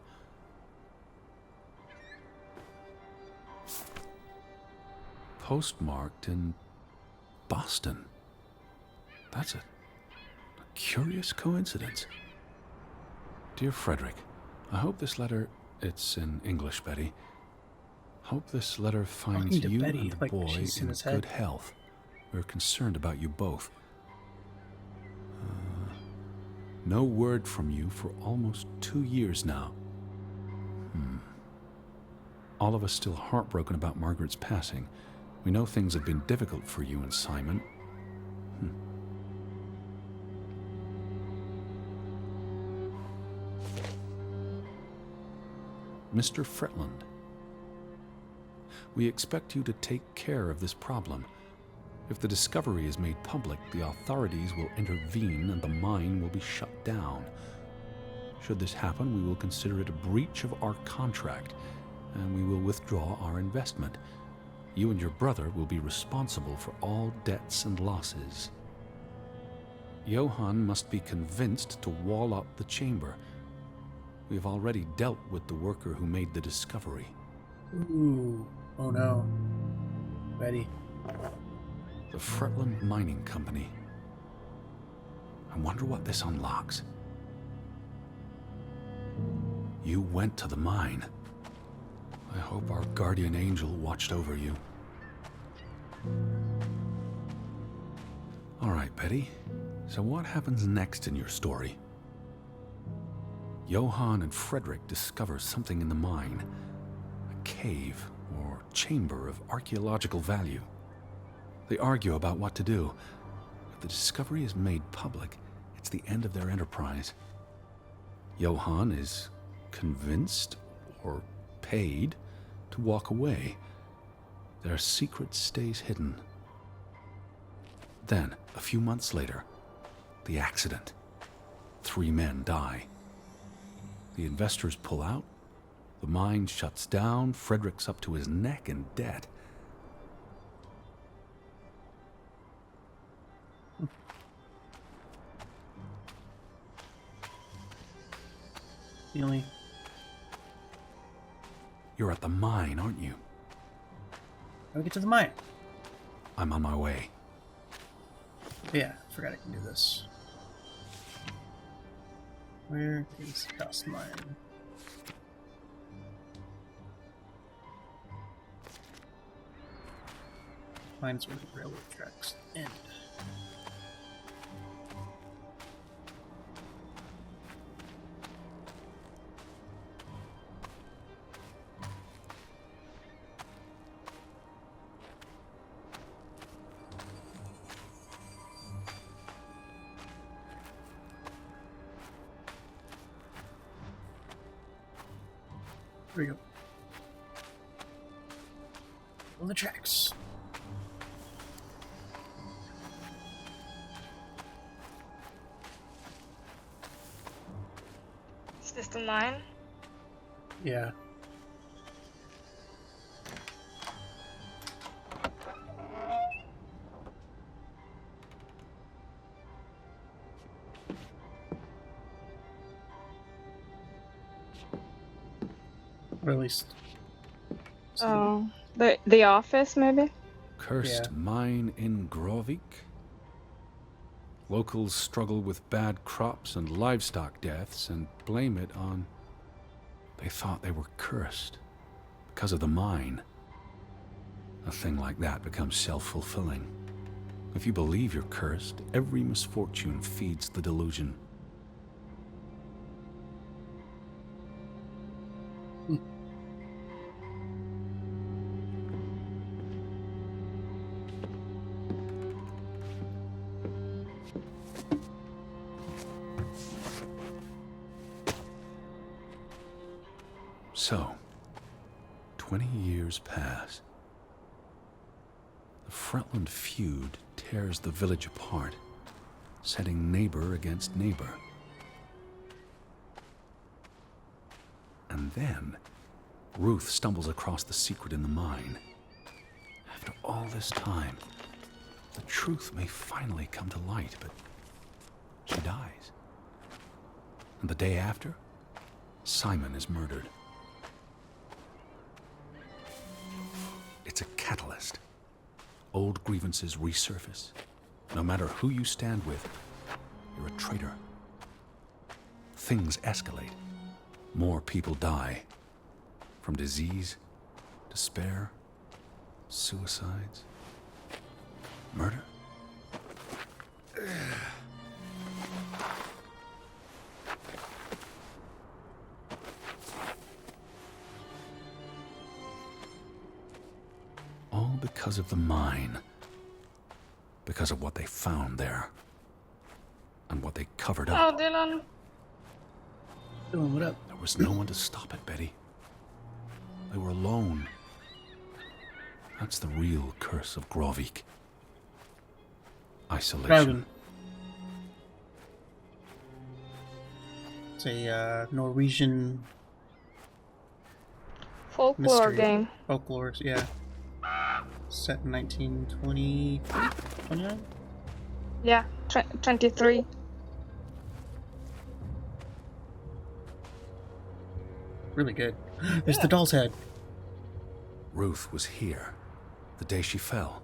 Postmarked in Boston. That's a curious coincidence. Dear Frederick, I hope this letter... It's in English, Betty. Hope this letter finds Talking to you Betty, and the like boy she's in in his good head. health. We're concerned about you both. No word from you for almost 2 years now. All of us still heartbroken about Margaret's passing. We know things have been difficult for you and Simon. Mr. Fretland, we expect you to take care of this problem. If the discovery is made public, the authorities will intervene and the mine will be shut down. Should this happen, we will consider it a breach of our contract, and we will withdraw our investment. You and your brother will be responsible for all debts and losses. Johann must be convinced to wall up the chamber. We have already dealt with the worker who made the discovery. Ooh. Oh no. Betty. The Fretland Mining Company. I wonder what this unlocks. You went to the mine. I hope our guardian angel watched over you. All right, Betty. So what happens next in your story? Johann and Frederick discover something in the mine. A cave or chamber of archaeological value. They argue about what to do. If the discovery is made public, it's the end of their enterprise. Johann is convinced or paid to walk away. Their secret stays hidden. Then, a few months later, the accident. 3 men die. The investors pull out. The mine shuts down. Frederick's up to his neck in debt. Really? You're at the mine, aren't you? How do we get to the mine? I'm on my way. Yeah, I forgot I can do this. Where is House Mine? Mine's where the railroad tracks end. There we go. On the tracks. Is this the mine? Yeah. Or at least. Oh, the office maybe? Cursed Yeah. mine in Grovik? Locals struggle with bad crops and livestock deaths and blame it on... They thought they were cursed because of the mine. A thing like that becomes self-fulfilling. If you believe you're cursed, every misfortune feeds the delusion. So, 20 years pass. The Fretland feud tears the village apart, setting neighbor against neighbor. And then, Ruth stumbles across the secret in the mine. After all this time, the truth may finally come to light, but she dies. And the day after, Simon is murdered. It's a catalyst. Old grievances resurface. No matter who you stand with, you're a traitor. Things escalate. More people die. From disease, despair, suicides, murder. All because of the mine. Because of what they found there. And what they covered Oh, up. Dylan. Dylan, what up? There was no one to stop it, Betty. They were alone. That's the real curse of Grovik. Isolation. Draugen. It's a Norwegian Folklore mystery. game. Folklore, yeah. Set in 1920... 29? Yeah, 23. Really good. There's the doll's head. Ruth was here, the day she fell.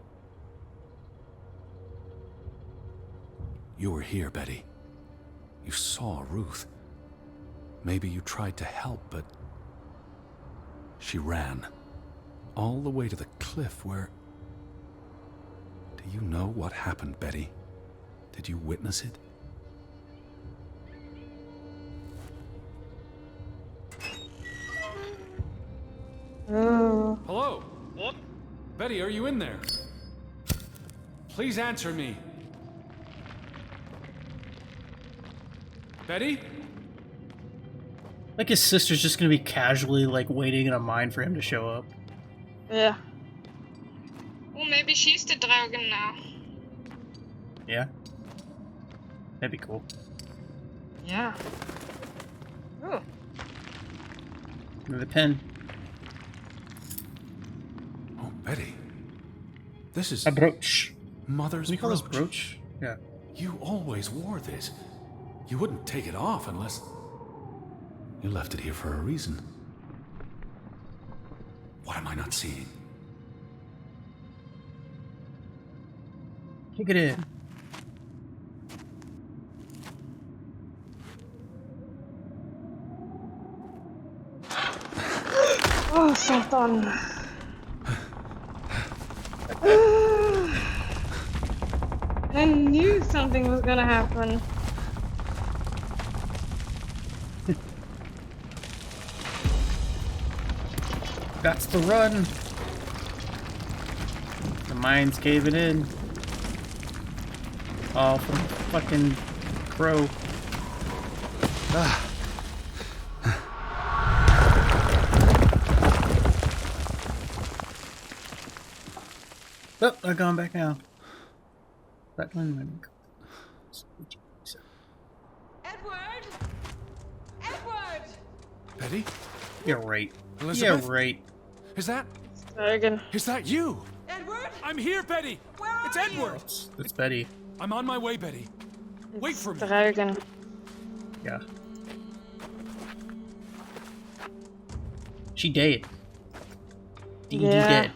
You were here, Betty. You saw Ruth. Maybe you tried to help, but she ran. All the way to the cliff where... Do you know what happened, Betty? Did you witness it? Oh. Hello? What? Betty, are you in there? Please answer me. Betty? Like his sister's just gonna be casually like waiting in a mine for him to show up. Yeah. Well, maybe she's the Draugen now. Yeah. That'd be cool. Yeah. Ooh. Another pen. Oh, Betty. This is A brooch. Mother's What do you call this brooch. brooch? Yeah. You always wore this. You wouldn't take it off unless... You left it here for a reason. What am I not seeing? Take it in. Oh, satan. I knew something was gonna happen. Got to run. The mine's caving in. All from fucking crow. Oh, they're going back now. That one. Edward! Edward! Betty? Yeah, right. Elizabeth? Yeah, right. Is that Draugen. you? Edward? I'm here, Betty! Where are It's you? Edward! It's Betty. I'm on my way, Betty. Wait for me. Draugen. Yeah. She dead. DD Yeah. dead.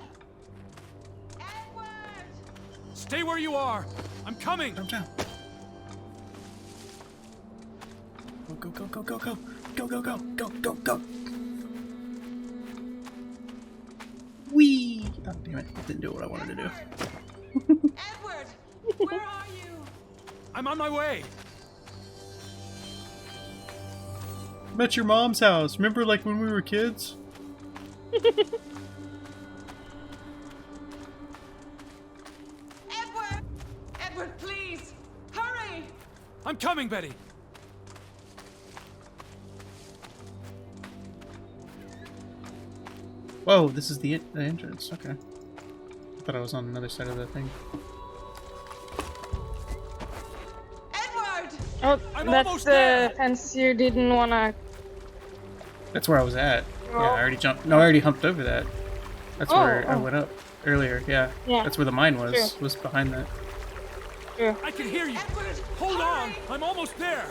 Edward! Stay where you are. I'm coming. Jump down. Go, go, go, go, go, go, go, go, go, go, go. Whee! Oh, damn it. It didn't do what I wanted to do. Edward! Where are you? I'm on my way. I'm at your mom's house. Remember, like, when we were kids? Edward! Edward, please! Hurry! I'm coming, Betty. Whoa, this is the entrance. Okay. I thought I was on another side of that thing. Edward! Oh, I'm that's almost the there. fence you didn't wanna. That's where I was at. Yeah, Oh. I already jumped. No, I already humped over that. That's where I oh. went up earlier. Yeah. Yeah. That's where the mine was. Sure. Was behind that. I can hear you. Edward! Hold on. hurry! I'm almost there.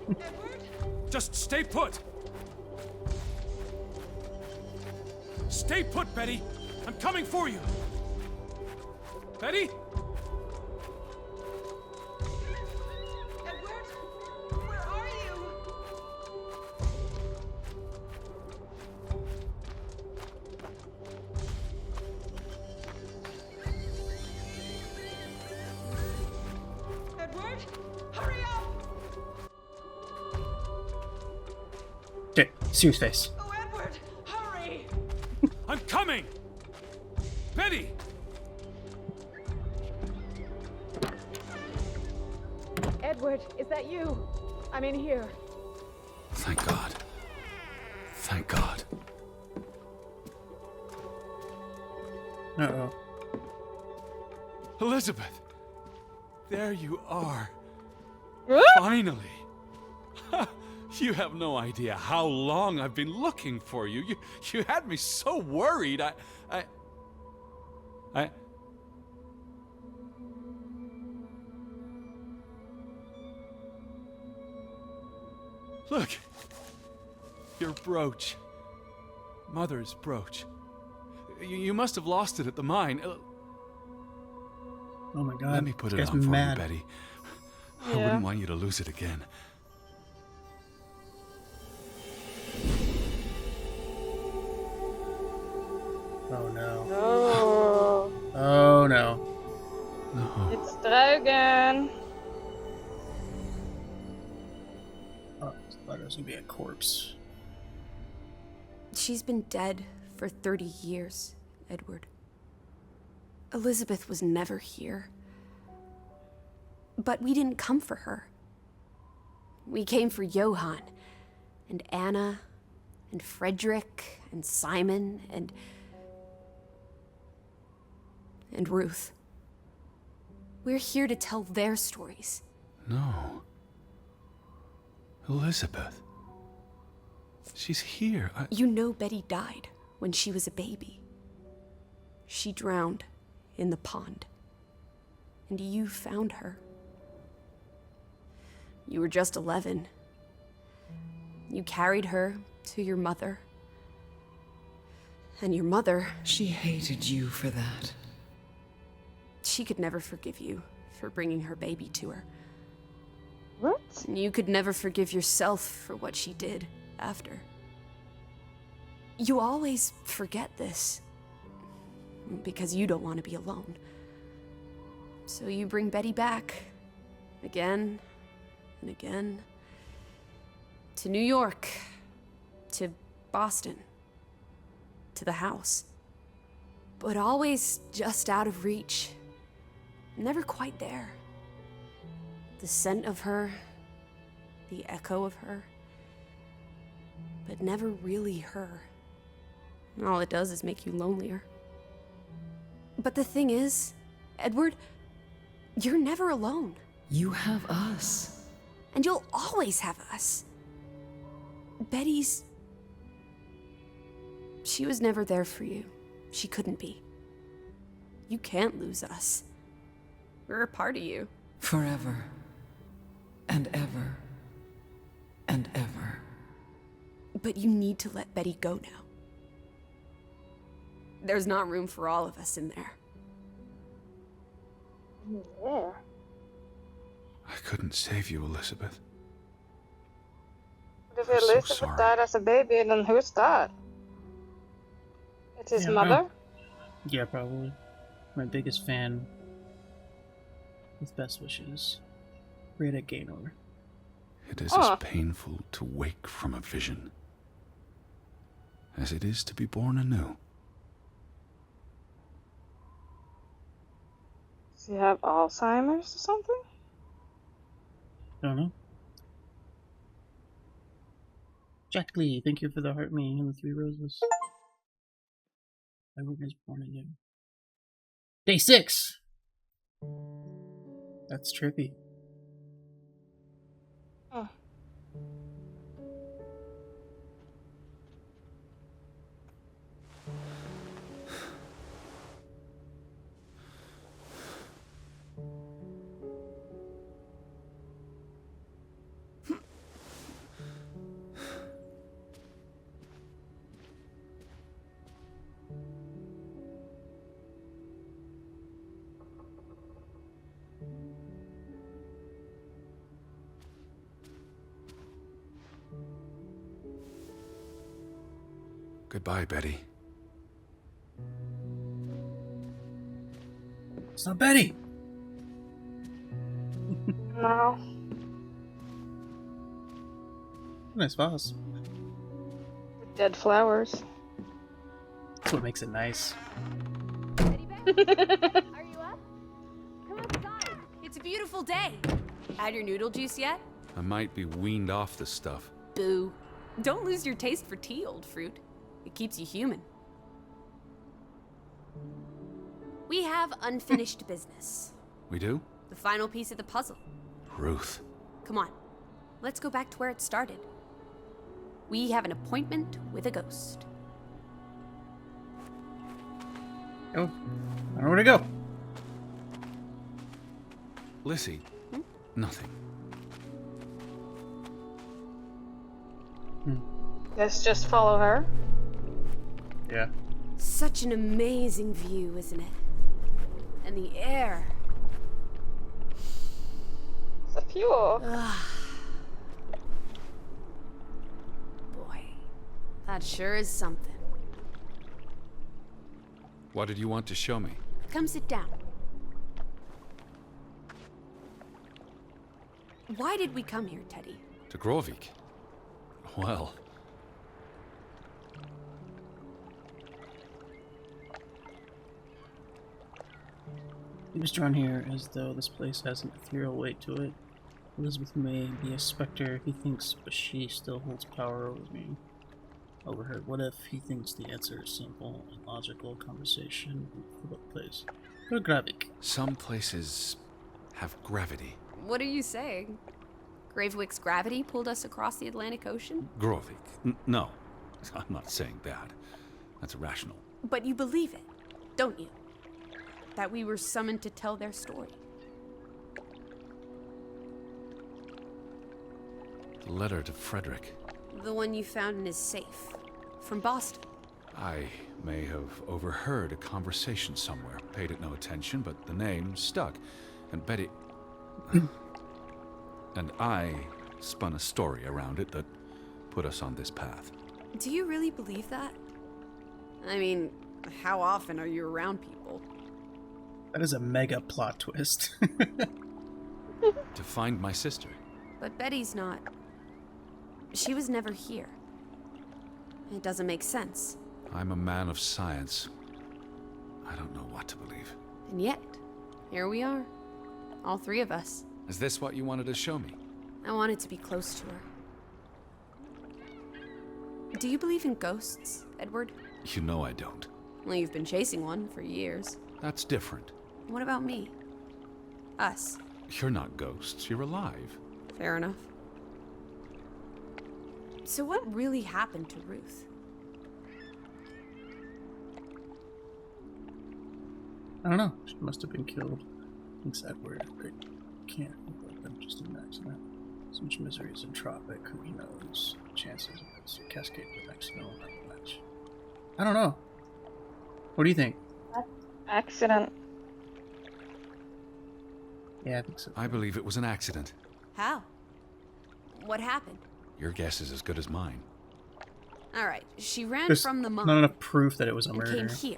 Edward? Just stay put. Stay put, Betty. I'm coming for you. Betty? Edward? Where are you? Edward? Hurry up! Okay, serious face. Oh, Edward! Hurry! I'm coming. Betty! Edward, is that you? I'm in here. Thank God. Thank God. Uh-oh. Elizabeth! There you are. What? Finally. You have no idea how long I've been looking for you. You had me so worried. I Look. Your brooch. Mother's brooch. You must have lost it at the mine. Oh my god. Let me put This it guy's on for mad. you, Betty. I Yeah. wouldn't want you to lose it again. Oh no. Oh, Oh no. No. it's Draugen. Oh, I thought it was gonna be a corpse. She's been dead for 30 years, Edward. Elizabeth was never here. But we didn't come for her. We came for Johann, and Anna, and Frederick, and Simon, and Ruth. We're here to tell their stories. No. Elizabeth. She's here. You know Betty died when she was a baby. She drowned in the pond. And you found her. You were just 11. You carried her to your mother. And your mother, She hated you for that. she could never forgive you for bringing her baby to her. What? And you could never forgive yourself for what she did after. You always forget this. Because you don't want to be alone. So you bring Betty back. Again and again. To New York. To Boston. To the house. But always just out of reach. Never quite there. The scent of her. The echo of her. But never really her. All it does is make you lonelier. But the thing is, Edward, you're never alone. You have us. And you'll always have us. Betty's... She was never there for you. She couldn't be. You can't lose us. We're a part of you. Forever. And ever. And ever. But you need to let Betty go now. There's not room for all of us in there. Yeah. I couldn't save you, Elizabeth. But if I'm so Elizabeth sorry. died as a baby, then who's that? It's his Yeah, mother? Yeah, probably. My biggest fan. With best wishes. Rita Gaynor. It is Ah. as painful to wake from a vision as it is to be born anew. Does he have Alzheimer's or something? Don't know. Jack Lee, thank you for the heart me and the 3 roses. Edward is born anew. Day 6! That's trippy. Oh. Goodbye, Betty. It's not Betty! No. Nice vase. Dead flowers. That's what makes it nice. Betty Beck? Are you up? Come outside. It's a beautiful day. Had your noodle juice yet? I might be weaned off this stuff. Boo. Don't lose your taste for tea, old fruit. It keeps you human. We have unfinished business. We do? The final piece of the puzzle. Ruth. Come on. Let's go back to where it started. We have an appointment with a ghost. Oh, I know where to go. Lissy. Nothing. Let's just follow her. Yeah. Such an amazing view, isn't it? And the air. It's a fjord. Boy, that sure is something. What did you want to show me? Come sit down. Why did we come here, Teddy? To Grovik? Well, He was drawn here as though this place has an ethereal weight to it. Elizabeth may be a specter, he thinks, but she still holds power over me. Over her. What if he thinks the answer is simple and logical? Conversation about place. Go to Gravik. some places have gravity. What are you saying? Gravewick's gravity pulled us across the Atlantic Ocean? Grovik? No, I'm not saying that. That's irrational. But you believe it, don't you? That we were summoned to tell their story. The letter to Frederick. The one you found in his safe. From Boston. I may have overheard a conversation somewhere, paid it no attention, but the name stuck. And Betty... and I spun a story around it that put us on this path. Do you really believe that? I mean, how often are you around people? That is a mega plot twist. To find my sister. But Betty's not. She was never here. It doesn't make sense. I'm a man of science. I don't know what to believe. And yet, here we are. All three of us. Is this what you wanted to show me? I wanted to be close to her. Do you believe in ghosts, Edward? You know I don't. Well, you've been chasing one for years. That's different. What about me? Us. You're not ghosts, you're alive. Fair enough. So what really happened to Ruth? I don't know. She must have been killed. Thinks Edward. It can't have been just an accident. So much misery is entropic. Who knows? Chances of it's cascade with accidental avalanche. I don't know. What do you think? Accident. Yeah, I think so. I believe it was an accident. How? What happened? Your guess is as good as mine. All right, she ran There's from the monk not enough proof that it was a and murder. came here.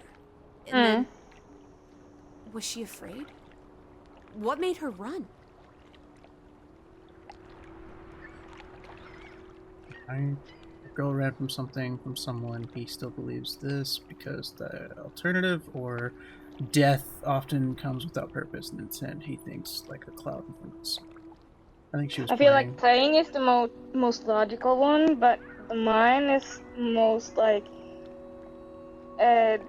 And then... Was she afraid? What made her run? A girl ran from something, from someone. He still believes this because the alternative, or death, often comes without purpose and intent. He thinks like a cloud in front of us. I think she was. I feel like playing is the most logical one, but mine is most like the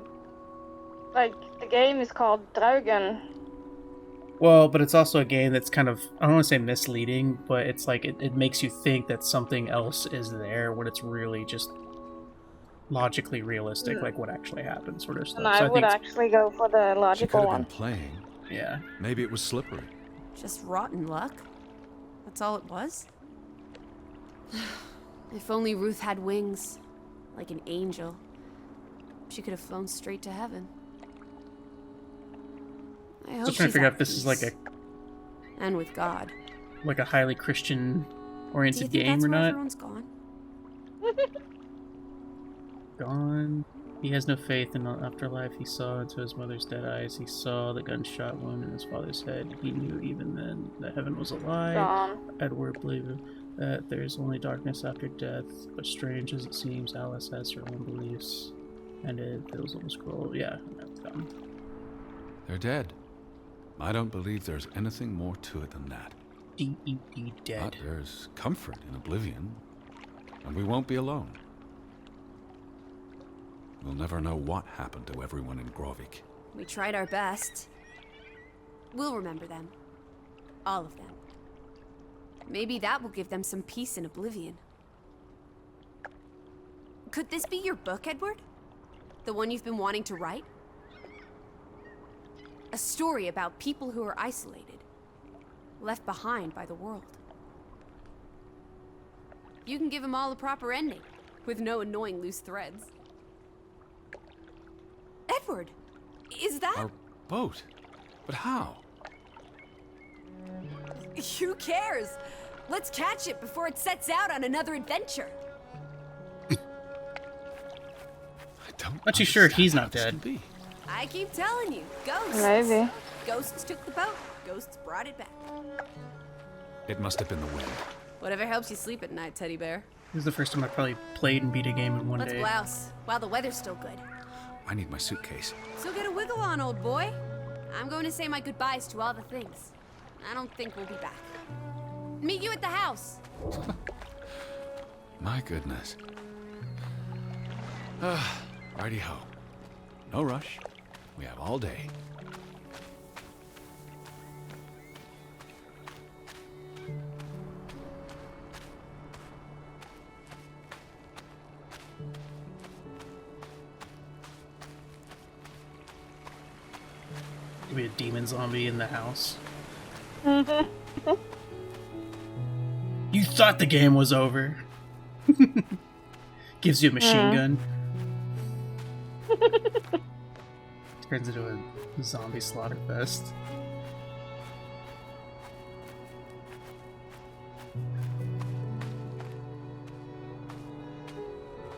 game is called Draugen. Well, but it's also a game that's kind of, I don't want to say misleading, but it's like it makes you think that something else is there when it's really just logically realistic, like what actually happened, sort of stuff. And I would actually go for the She logical could have one. been playing. Yeah. Maybe it was slippery. Just rotten luck? That's all it was? If only Ruth had wings, like an angel. She could have flown straight to heaven. I hope Still trying to she's figure at out if this is like peace. And with God. a highly Christian Do you oriented think game that's or why not. everyone's gone? Gone. He has no faith in the afterlife. He saw into his mother's dead eyes. He saw the gunshot wound in his father's head. He knew even then that heaven was a lie. Gone. Edward believed that there is only darkness after death, but strange as it seems, Alice has her own beliefs. And it fills on the scroll. Yeah, that's gone. They're dead. I don't believe there's anything more to it than that. D.E.D. dead. But there's comfort in oblivion. And we won't be alone. We'll never know what happened to everyone in Grovik. We tried our best. We'll remember them. All of them. Maybe that will give them some peace in oblivion. Could this be your book, Edward? The one you've been wanting to write? A story about people who are isolated, left behind by the world. You can give them all a proper ending. with no annoying loose threads. Edward, is that... Our boat? But how? Who cares? Let's catch it before it sets out on another adventure. I don't. Not too sure he's not understand dead. how this can be. I keep telling you, ghosts. Maybe. Ghosts took the boat. Ghosts brought it back. It must have been the wind. Whatever helps you sleep at night, teddy bear. This is the first time I probably played and beat a game in one Let's day. blouse while the weather's still good. I need my suitcase. So get a wiggle on, old boy. I'm going to say my goodbyes to all the things. I don't think we'll be back. Meet you at the house. My goodness. Righty-ho. No rush. We have all day. Be a demon zombie in the house. You thought the game was over. Gives you a machine gun. Turns into a zombie slaughter fest.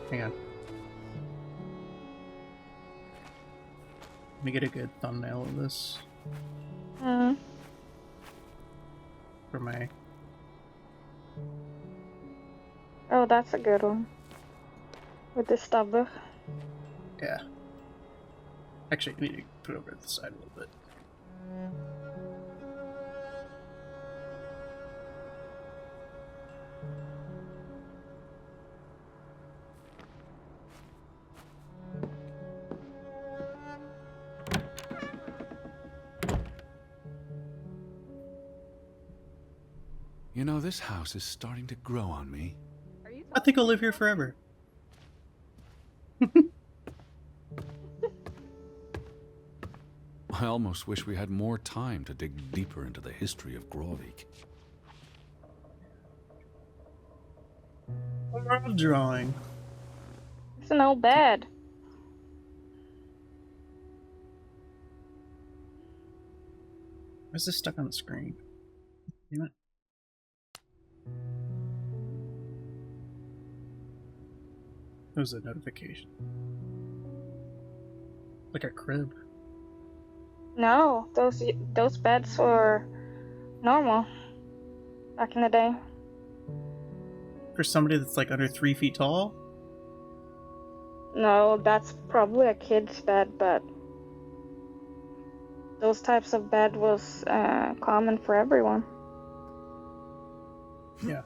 Hang on. Let me get a good thumbnail of this for my... Oh, that's a good one. With the stubber. Yeah. Actually, I need to put it over to the side a little bit. You know, this house is starting to grow on me. I think I'll live here forever. I almost wish we had more time to dig deeper into the history of Grovik. World drawing. It's an old bed. Why is this stuck on the screen? Damn it. It was a notification. Like a crib. No, those beds were normal back in the day. For somebody that's like under 3 feet tall? No, that's probably a kid's bed, but those types of bed was common for everyone. Yeah.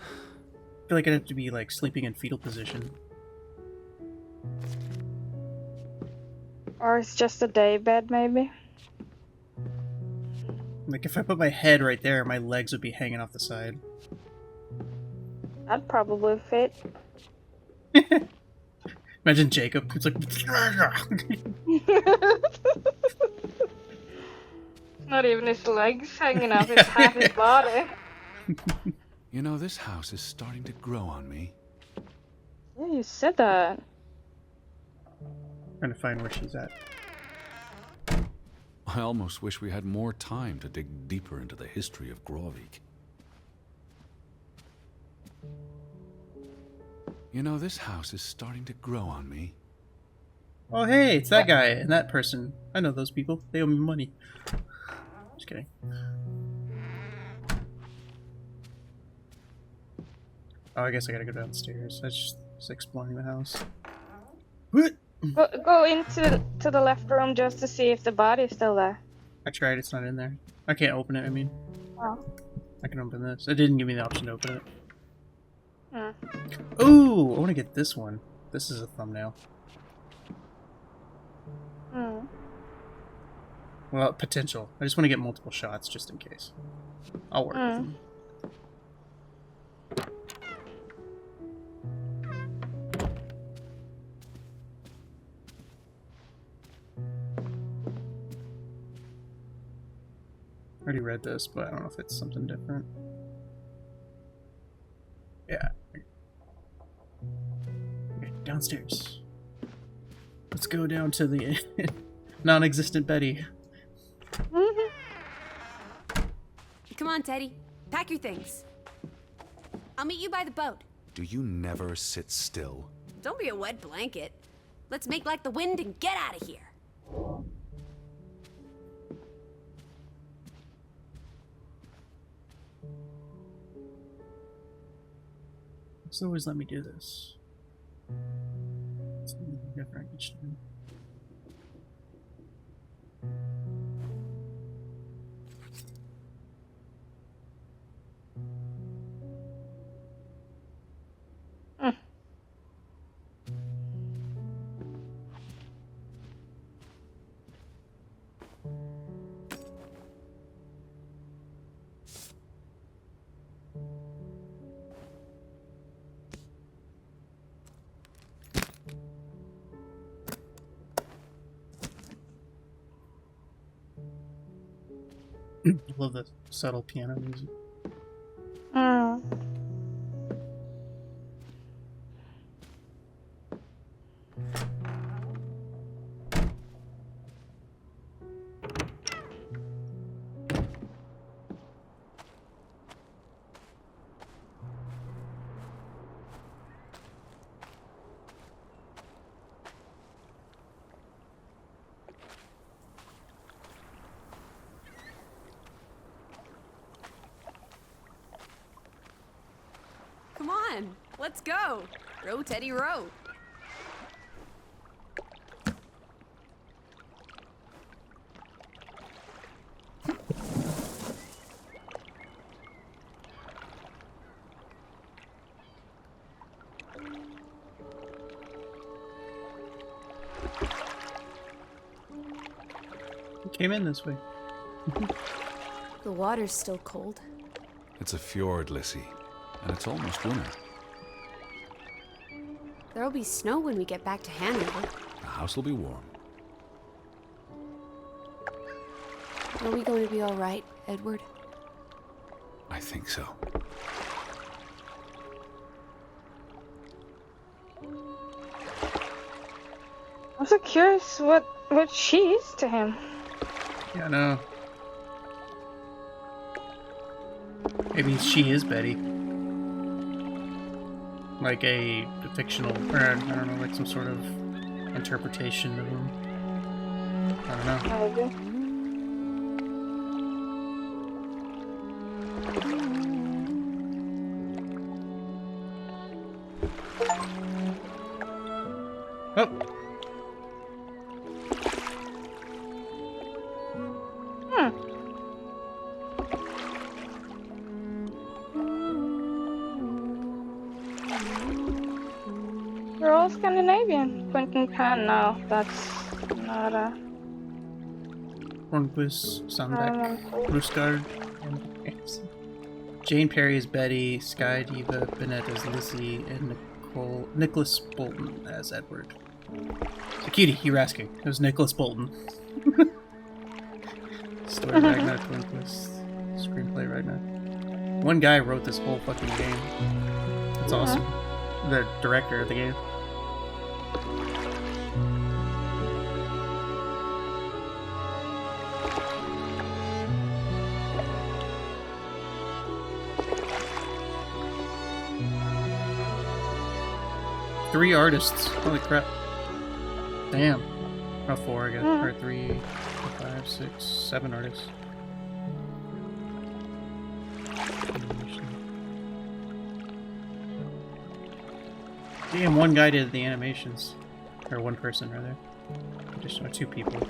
I feel like I'd have to be like sleeping in fetal position. Or it's just a day bed, maybe. Like if I put my head right there, my legs would be hanging off the side. That'd probably fit. Imagine Jacob. It's like... Not even his legs hanging out, it's half his body. You know, this house is starting to grow on me. Yeah, you said that. Trying to find where she's at. I almost wish we had more time to dig deeper into the history of Grovik. You know, this house is starting to grow on me. Oh hey, it's that guy and that person. I know those people. They owe me money. Just kidding. Oh, I guess I gotta go downstairs. I was just exploring the house. What? Go into the left room just to see if the body's still there. I tried, it's not in there. I can't open it, I mean. Oh. I can open this. It didn't give me the option to open it. Hmm. Ooh, I want to get this one. This is a thumbnail. Hmm. Well, potential. I just want to get multiple shots just in case. I'll work with them. I already read this, but I don't know if it's something different. Yeah. downstairs. Let's go down to the non-existent Betty. Come on, Teddy. Pack your things. I'll meet you by the boat. Do you never sit still? Don't be a wet blanket. Let's make like the wind and get out of here. It's always let me do this. It's different each time. I love the subtle piano music. Come on, let's go. Row, Teddy, row. It came in this way. The water's still cold. It's a fjord, Lissy, and it's almost winter. There'll be snow when we get back to Hanover. The house will be warm. Are we going to be all right, Edward? I think so. I'm so curious what she is to him. Yeah, I know. Maybe she is Betty. Like a fictional, or I don't know, like some sort of interpretation of him. I don't know. Maybe. Oh! They're all Scandinavian. Quentin Pan, no, that's not a... Hornquist, Sandbeck, Rusgard, and Jane Perry is Betty, Sky Diva Bennett as Lizzie, and Nicholas Bolton as Edward. So, Cutie, you were asking. It was Nicholas Bolton. Story Ragnar, Hornquist, screenplay Ragnar. One guy wrote this whole fucking game. It's awesome. The director of the game. Three artists. Holy crap. Damn. Oh, four, I guess. Or 3, 5, 6, 7 artists. Damn, one guy did the animations. Or one person, rather. Just two people.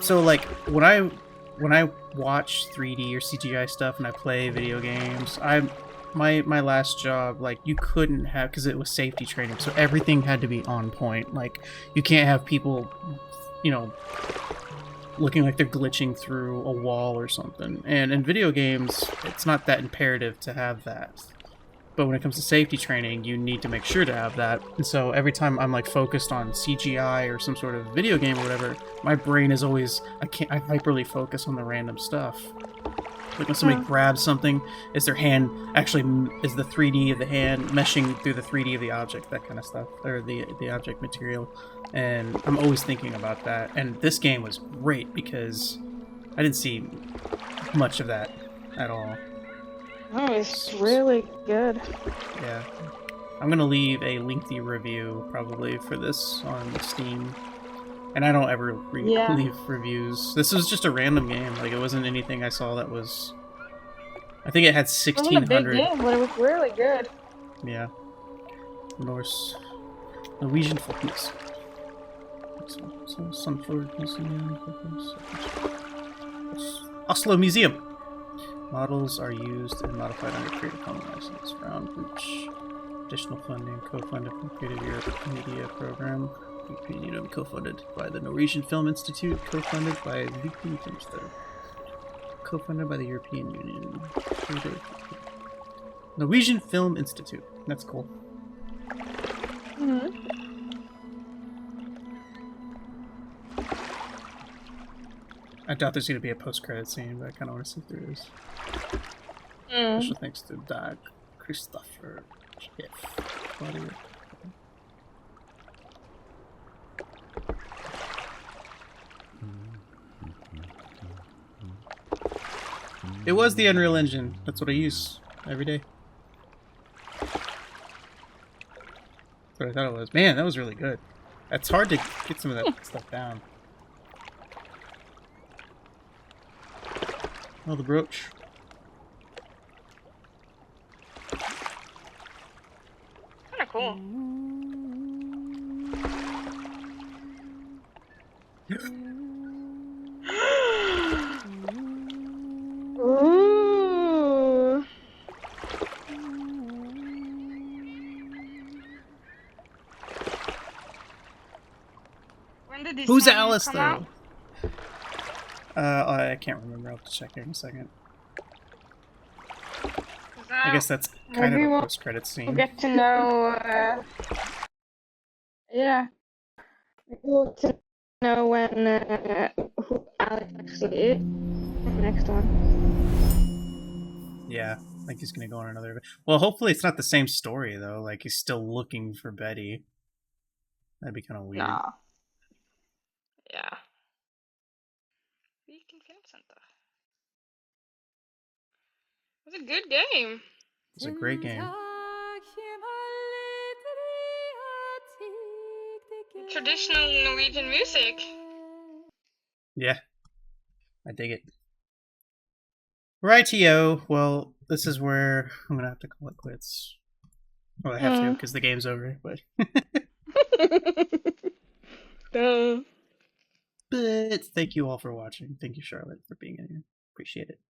So, like, when I watch 3D or CGI stuff and I play video games, my last job, like, you couldn't have, because it was safety training, so everything had to be on point. Like, you can't have people, you know, looking like they're glitching through a wall or something. And in video games, it's not that imperative to have that. But when it comes to safety training, you need to make sure to have that. And so every time I'm like focused on CGI or some sort of video game or whatever, my brain is always, I hyperly focus on the random stuff. Like when somebody grabs something, is their hand actually is the 3D of the hand meshing through the 3D of the object, that kind of stuff, or the object material. And I'm always thinking about that. And this game was great because I didn't see much of that at all. Oh, it's really good. Yeah. I'm gonna leave a lengthy review probably for this on Steam. And I don't ever leave reviews. This was just a random game. Like, it wasn't anything I saw that was... I think it had It wasn't a big 1,600... game, but it was really good. Yeah. Norwegian folkness. Some Fjord Museum. Oslo Museum. Models are used and modified under Creative Commons license. Round Breach. Additional funding co-funded from Creative Europe Media Program. European Union co-funded by the Norwegian Film Institute. Co-funded by the European Film Institute. Co-funded by the European Union. Norwegian Film Institute. That's cool. Mm-hmm. I doubt there's going to be a post-credit scene, but I kind of want to see if there is. Special thanks to Dag Christopher Jeff. It was the Unreal Engine. That's what I use every day. That's what I thought it was. Man, that was really good. It's hard to get some of that stuff down. Oh, the brooch. Kinda cool. Ooh. When did this Who's one Alice, come though? out? I can't remember. I'll have to check here in a second. I guess that's kind Maybe of a we'll post-credit scene. We'll get to know. Yeah. We'll get to know when who Alex actually is. Next one. Yeah, I think he's gonna go on another. Well, hopefully it's not the same story though. Like he's still looking for Betty. That'd be kind of weird. Nah. Yeah. Viking Film Center. It was a good game. It's a great game. Traditional Norwegian music. Yeah, I dig it. Rightio. Well, this is where I'm gonna have to call it quits. Well, I have to because the game's over. But Duh. but thank you all for watching. Thank you, Charlotte, for being in here. Appreciate it.